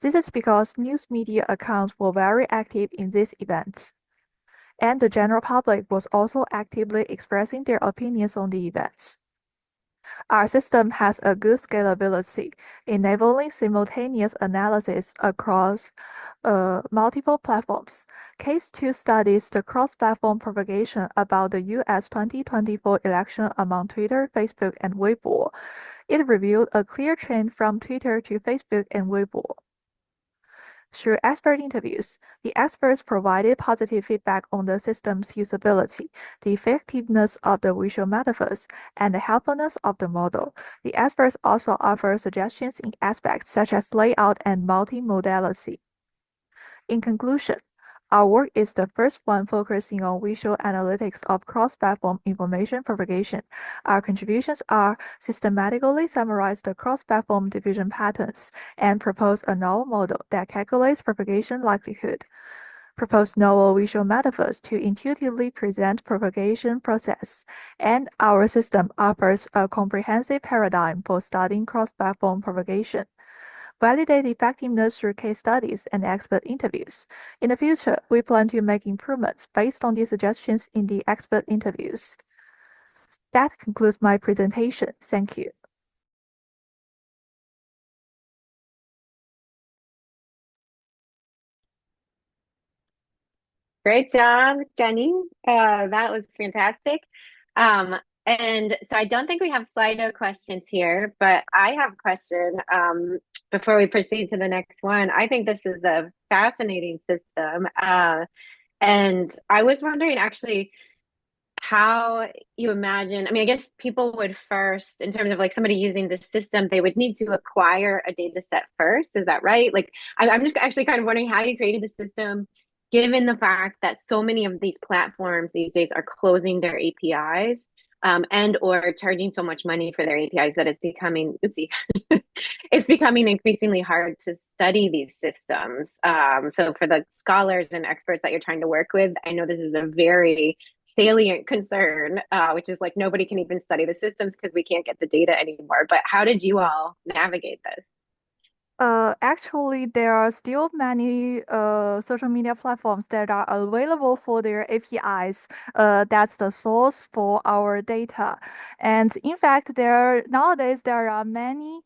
This is because news media accounts were very active in these events, and the general public was also actively expressing their opinions on the events. Our system has a good scalability, enabling simultaneous analysis across multiple platforms. Case 2 studies the cross-platform propagation about the US 2024 election among Twitter, Facebook, and Weibo. It revealed a clear trend from Twitter to Facebook and Weibo. Through expert interviews, the experts provided positive feedback on the system's usability, the effectiveness of the visual metaphors, and the helpfulness of the model. The experts also offer suggestions in aspects such as layout and multimodality. In conclusion, Our work is the first one focusing on visual analytics of cross-platform information propagation. Our contributions are systematically summarize the cross-platform diffusion patterns and propose a novel model that calculates propagation likelihood. Propose novel visual metaphors to intuitively present propagation process, and our system offers a comprehensive paradigm for studying cross-platform propagation. Validate effectiveness through case studies and expert interviews. In the future, we plan to make improvements based on the suggestions in the expert interviews. That concludes my presentation. Thank you. Great job, Jenny. That was fantastic. And so I don't think we have Slido questions here, but I have a question before we proceed to the next one. I think this is a fascinating system. And I was wondering actually how you imagine, I mean, I guess people would first, in terms of like somebody using the system, they would need to acquire a data set first. Is that right? Like, I'm just actually kind of wondering how you created the system, given the fact that so many of these platforms these days are closing their APIs and or charging so much money for their APIs that it's becoming, oopsie, it's becoming increasingly hard to study these systems. So for the scholars and experts that you're trying to work with, I know this is a very salient concern, which is like nobody can even study the systems because we can't get the data anymore. But how did you all navigate this? Actually, there are still many social media platforms that are available for their APIs. That's the source for our data. And in fact, nowadays there are many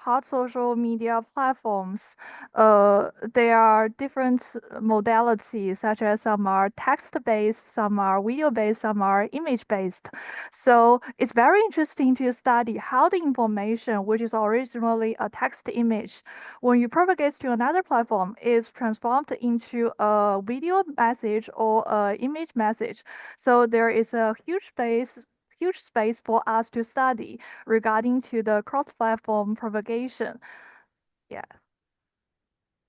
hot social media platforms. There are different modalities, such as some are text-based, some are video-based, some are image-based. So it's very interesting to study how the information, which is originally a text image, when you propagate to another platform, is transformed into a video message or an image message. So there is a huge space for us to study regarding to the cross-platform propagation. Yeah.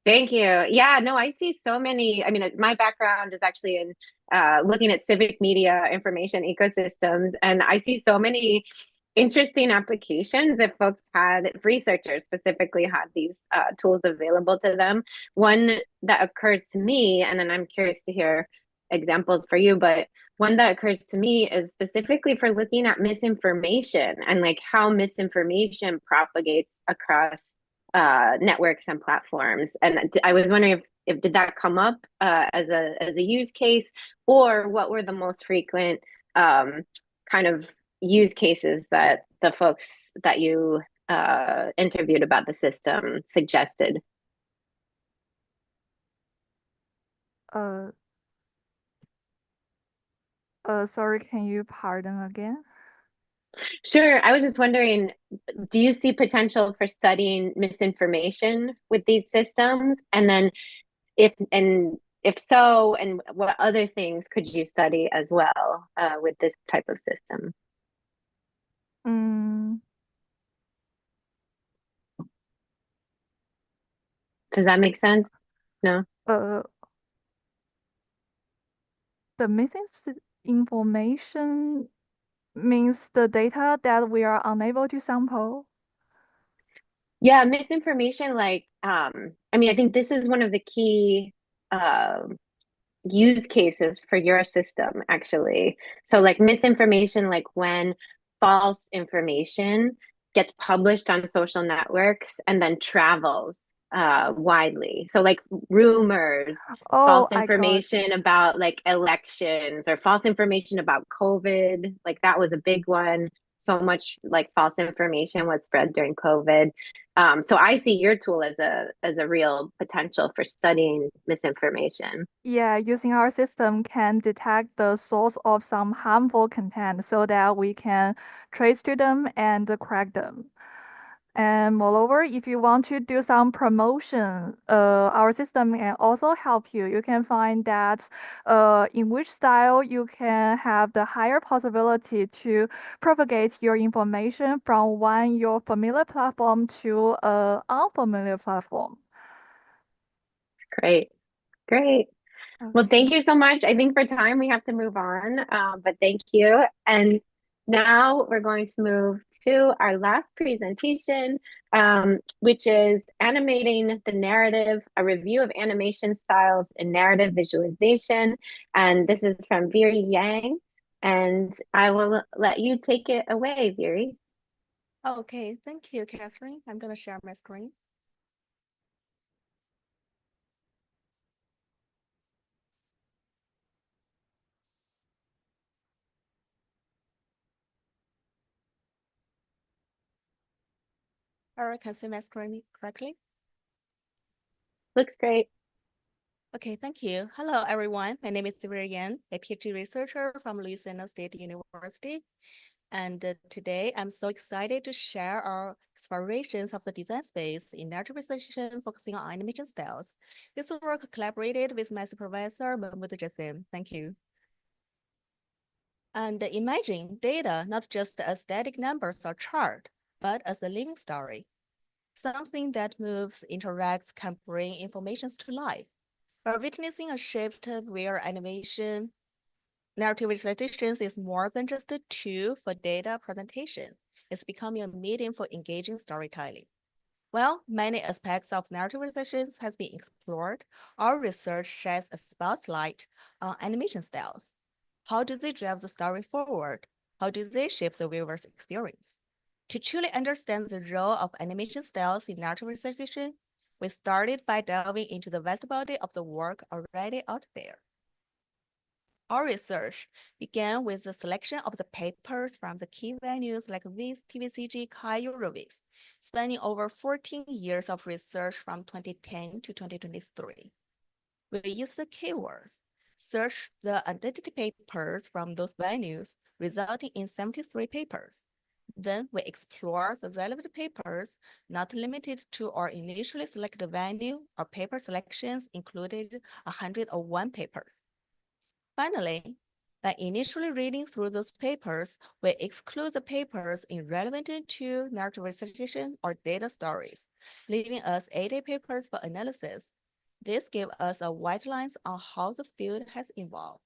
Thank you. Yeah, no, I see so many. I mean, my background is actually in looking at civic media information ecosystems, and I see so many interesting applications if folks had, if researchers specifically had these tools available to them. One that occurs to me, and then I'm curious to hear examples for you, but one that occurs to me is specifically for looking at misinformation and like how misinformation propagates across networks and platforms. And I was wondering if did that come up as a use case, or what were the most frequent kind of use cases that the folks that you interviewed about the system suggested? Sorry, can you pardon again? Sure. I was just wondering, do you see potential for studying misinformation with these systems? And then if so, and what other things could you study as well with this type of system? Does that make sense? No? The missing information means the data that we are unable to sample. Yeah, misinformation, like, I mean, I think this is one of the key use cases for your system, actually. So like misinformation, like when false information gets published on social networks and then travels widely. So like rumors, false information about like elections, or false information about COVID, like that was a big one. So much like false information was spread during COVID. So I see your tool as a real potential for studying misinformation. Yeah, using our system can detect the source of some harmful content so that we can trace to them and correct them. And moreover, if you want to do some promotion, our system can also help you. You can find that in which style you can have the higher possibility to propagate your information from your familiar platform to an unfamiliar platform. Great. Great. Well, thank you so much. I think for time we have to move on, but thank you. And now we're going to move to our last presentation, which is animating the narrative, a review of animation styles in narrative visualization. And this is from Viri Yang. And I will let you take it away, Viri. Okay, thank you, Catherine. I'm going to share my screen. All right, can see my screen correctly? Looks great. Okay, thank you. Hello, everyone. My name is Viri Yang, a PhD researcher from Louisiana State University. And today, I'm so excited to share our explorations of the design space in narrative visualization focusing on animation styles. This work collaborated with my supervisor, Mahmoud Jassim. Thank you. And imagine data not just as static numbers or chart, but as a living story. Something that moves, interacts, can bring information to life. We're witnessing a shift where animation narrative visualizations is more than just a tool for data presentation. It's becoming a medium for engaging storytelling. While many aspects of narrative visualizations has been explored, our research sheds a spotlight on animation styles. How do they drive the story forward? How do they shape the viewer's experience? To truly understand the role of animation styles in narrative visualization, we started by delving into the vast body of the work already out there. Our research began with the selection of the papers from the key venues like VIS, TVCG, CHI, EuroVIS, spanning over 14 years of research from 2010 to 2023. We used the keywords, search the identity papers from those venues, resulting in 73 papers. Then we explore the relevant papers, not limited to our initially selected venue. Our paper selections included 101 papers. Finally, by initially reading through those papers, we exclude the papers irrelevant to narrative visualization or data stories, leaving us 80 papers for analysis. This gave us a white lines on how the field has evolved.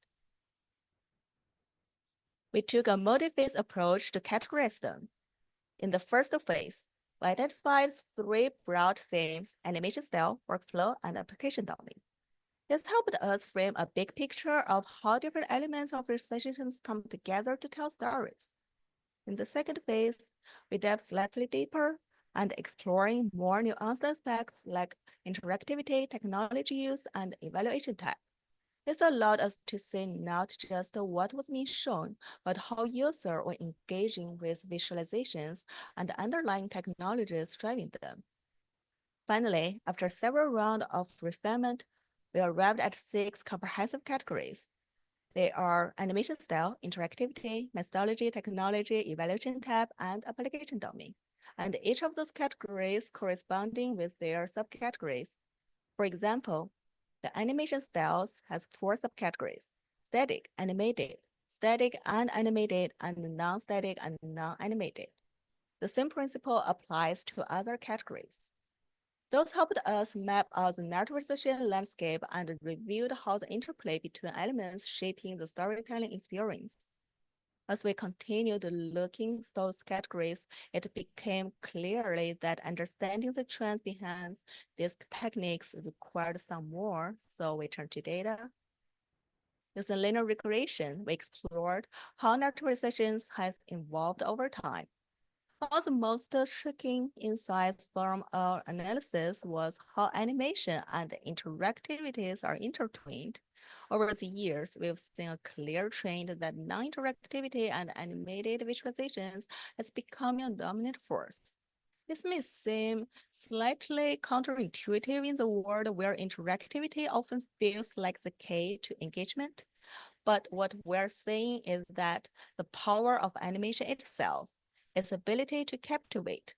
We took a multi-phase approach to categorize them. In the first phase, we identified 3 broad themes: animation style, workflow, and application domain. This helped us frame a big picture of how different elements of visualizations come together to tell stories. In the second phase, we delved slightly deeper and exploring more nuanced aspects like interactivity, technology use, and evaluation type. This allowed us to see not just what was being shown, but how users were engaging with visualizations and the underlying technologies driving them. Finally, after several rounds of refinement, we arrived at 6 comprehensive categories. They are animation style, interactivity, methodology, technology, evaluation type, and application domain. And each of those categories corresponding with their subcategories. For example, the animation styles has 4 subcategories: static, animated, static and animated, and non-static and non-animated. The same principle applies to other categories. Those helped us map out the narrative visualization landscape and reviewed how the interplay between elements shaping the storytelling experience. As we continued looking at those categories, it became clearly that understanding the trends behind these techniques required some more, so we turned to data. Using linear regression, we explored how narrative visualizations has evolved over time. One of the most shocking insights from our analysis was how animation and interactivities are intertwined. Over the years, we've seen a clear trend that non-interactivity and animated visualizations has become a dominant force. This may seem slightly counterintuitive in the world where interactivity often feels like the key to engagement, but what we're saying is that the power of animation itself, its ability to captivate.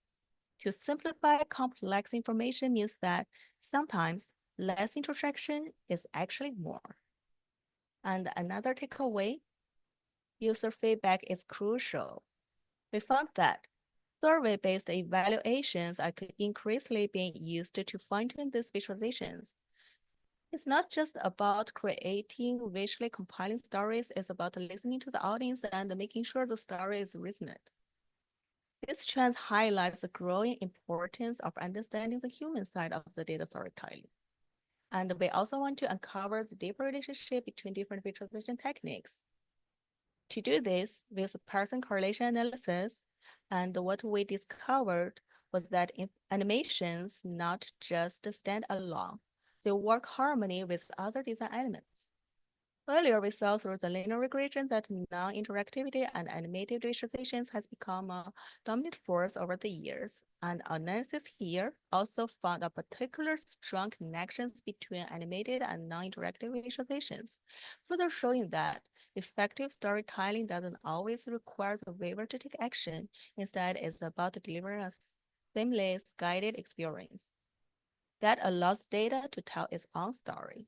To simplify complex information means that sometimes less interaction is actually more. And another takeaway, user feedback is crucial. We found that survey-based evaluations are increasingly being used to fine-tune these visualizations. It's not just about creating visually compelling stories, it's about listening to the audience and making sure the story is resonant. This trend highlights the growing importance of understanding the human side of the data storytelling. And we also want to uncover the deeper relationship between different visualization techniques. To do this, we use Pearson correlation analysis, and what we discovered was that animations not just stand alone, they work harmony with other design elements. Earlier, we saw through the linear regression that non-interactivity and animated visualizations has become a dominant force over the years, and analysis here also found a particular strong connections between animated and non-interactive visualizations, further showing that effective storytelling doesn't always require the viewer to take action. Instead, it's about delivering a seamless, guided experience that allows data to tell its own story.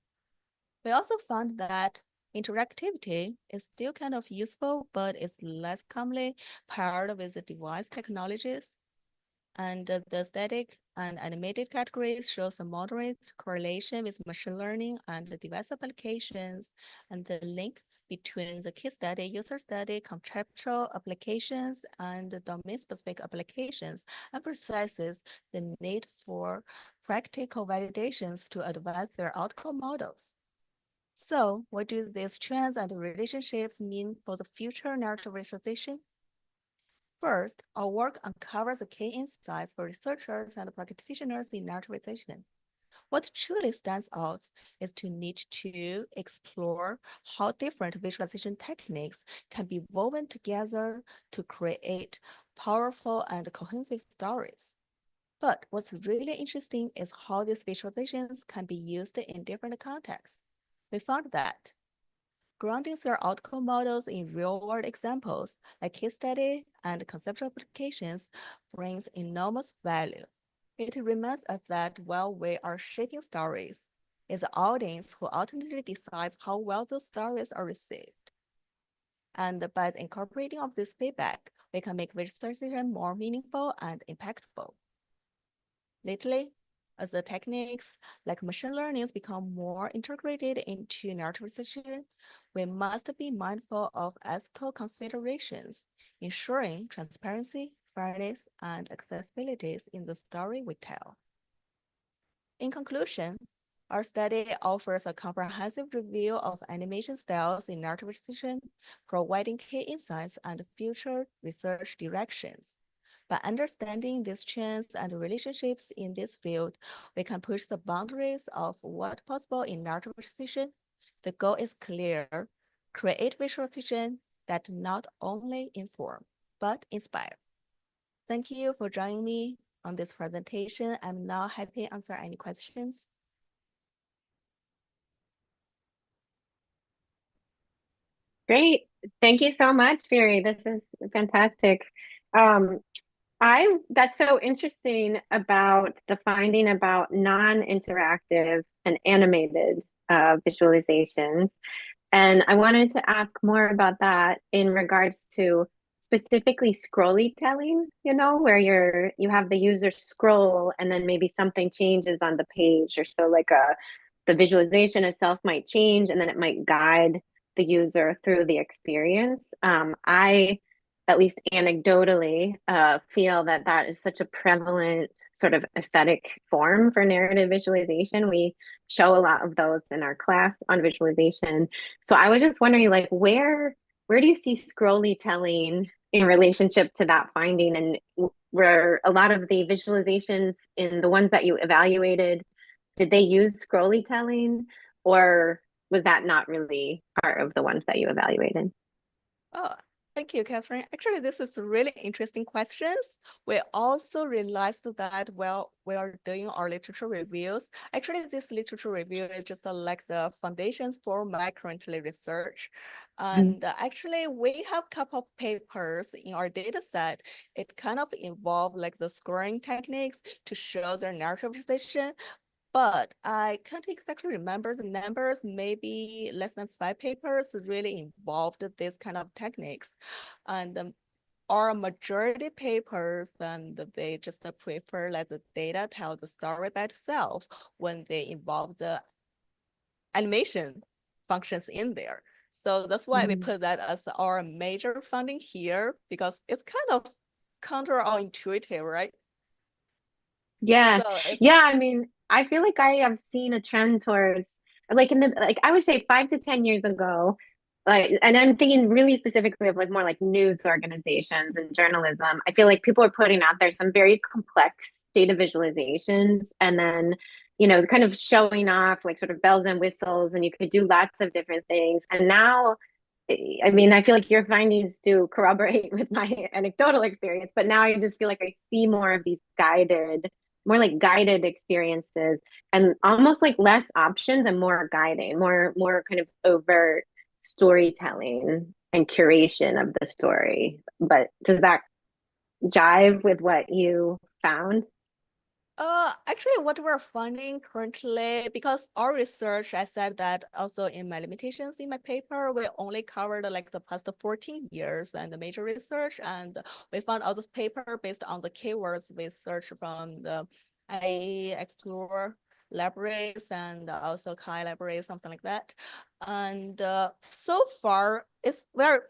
We also found that interactivity is still kind of useful, but it's less commonly paired with the device technologies. And the static and animated categories shows a moderate correlation with machine learning and the device applications, and the link between the case study, user study, conceptual applications, and the domain-specific applications emphasizes the need for practical validations to advance their outcome models. So what do these trends and relationships mean for the future narrative visualization? First, our work uncovers the key insights for researchers and practitioners in narrative visualization. What truly stands out is to need to explore how different visualization techniques can be woven together to create powerful and cohesive stories. But what's really interesting is how these visualizations can be used in different contexts. We found that grounding their outcome models in real-world examples, like case study and conceptual applications, brings enormous value. It reminds us that while we are shaping stories, it's the audience who ultimately decides how well those stories are received. And by the incorporating of this feedback, we can make visualization more meaningful and impactful. Lately, as the techniques like machine learning become more integrated into narrative visualization, we must be mindful of ethical considerations, ensuring transparency, fairness, and accessibility in the story we tell. In conclusion, our study offers a comprehensive review of animation styles in narrative visualization, providing key insights and future research directions. By understanding these trends and relationships in this field, we can push the boundaries of what's possible in narrative visualization. The goal is clear: create visualization that not only inform, but inspire. Thank you for joining me on this presentation. I'm now happy to answer any questions. Great. Thank you so much, Fury. This is fantastic. That's so interesting about the finding about non-interactive and animated visualizations. And I wanted to ask more about that in regards to specifically scrolly telling, where you have the user scroll and then maybe something changes on the page, or so like the visualization itself might change and then it might guide the user through the experience. I, at least anecdotally, feel that that is such a prevalent sort of aesthetic form for narrative visualization. We show a lot of those in our class on visualization. So I was just wondering, like, where do you see scrolly telling in relationship to that finding? And were a lot of the visualizations in the ones that you evaluated, did they use scrolly telling, or was that not really part of the ones that you evaluated? Oh, thank you, Catherine. Actually, this is really interesting questions. We also realized that while we are doing our literature reviews, actually this literature review is just like the foundations for my currently research. And actually we have a couple of papers in our data set. It kind of involved like the scoring techniques to show their narrative position. But I can't exactly remember the numbers. Maybe less than 5 papers really involved this kind of techniques. And our majority papers, and they just prefer let the data tell the story by itself when they involve the animation functions in there. So that's why we put that as our major finding here, because it's kind of counterintuitive, right? Yeah. So it's Yeah, I mean, I feel like I have seen a trend towards like I would say 5 to 10 years ago, like, and I'm thinking really specifically of like more like news organizations and journalism. I feel like people are putting out there some very complex data visualizations and then, kind of showing off like sort of bells and whistles, and you could do lots of different things. And now, I mean, I feel like your findings do corroborate with my anecdotal experience, but now I just feel like I see more of these more like guided experiences, and almost like less options and more guiding, more kind of overt storytelling and curation of the story. But does that jive with what you found? Actually, what we're finding currently, because our research, I said that also in my limitations in my paper, we only covered like the past 14 years and the major research, and we found all this paper based on the keywords we searched from the IE Explore libraries and also Kai libraries, something like that. And so far,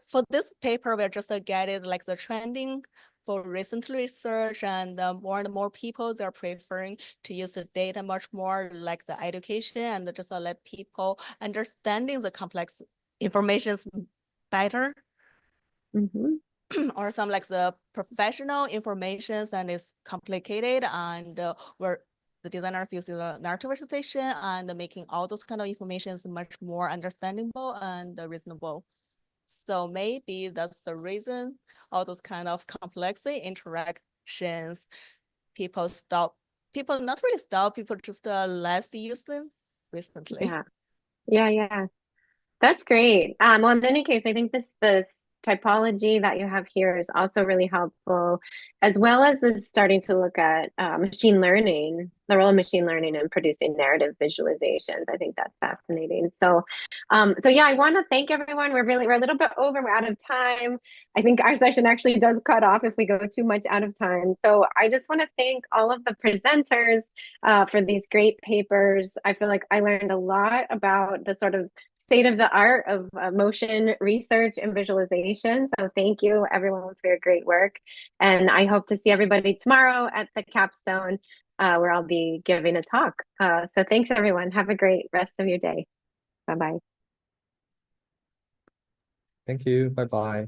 for this paper, we're just getting like the trending for recent research, and more people, they're preferring to use the data much more like the education and just let people understanding the complex informations better. Or some like the professional informations and it's complicated, and where the designers use the narrative visualization and making all those kind of informations much more understandable and reasonable. So maybe that's the reason all those kind of complex interactions, people not really stop, people just less use them recently. Yeah. That's great. Well, in any case, I think this typology that you have here is also really helpful, as well as starting to look at machine learning, the role of machine learning in producing narrative visualizations. I think that's fascinating. So yeah, I want to thank everyone. We're a little bit over, we're out of time. I think our session actually does cut off if we go too much out of time. So I just want to thank all of the presenters for these great papers. I feel like I learned a lot about the sort of state of the art of motion research and visualization. So thank you everyone for your great work. And I hope to see everybody tomorrow at the capstone where I'll be giving a talk. So thanks everyone. Have a great rest of your day. Bye-bye. Thank you. Bye-bye.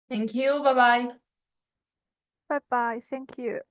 Thank you. Bye-bye. Bye bye. Thank you.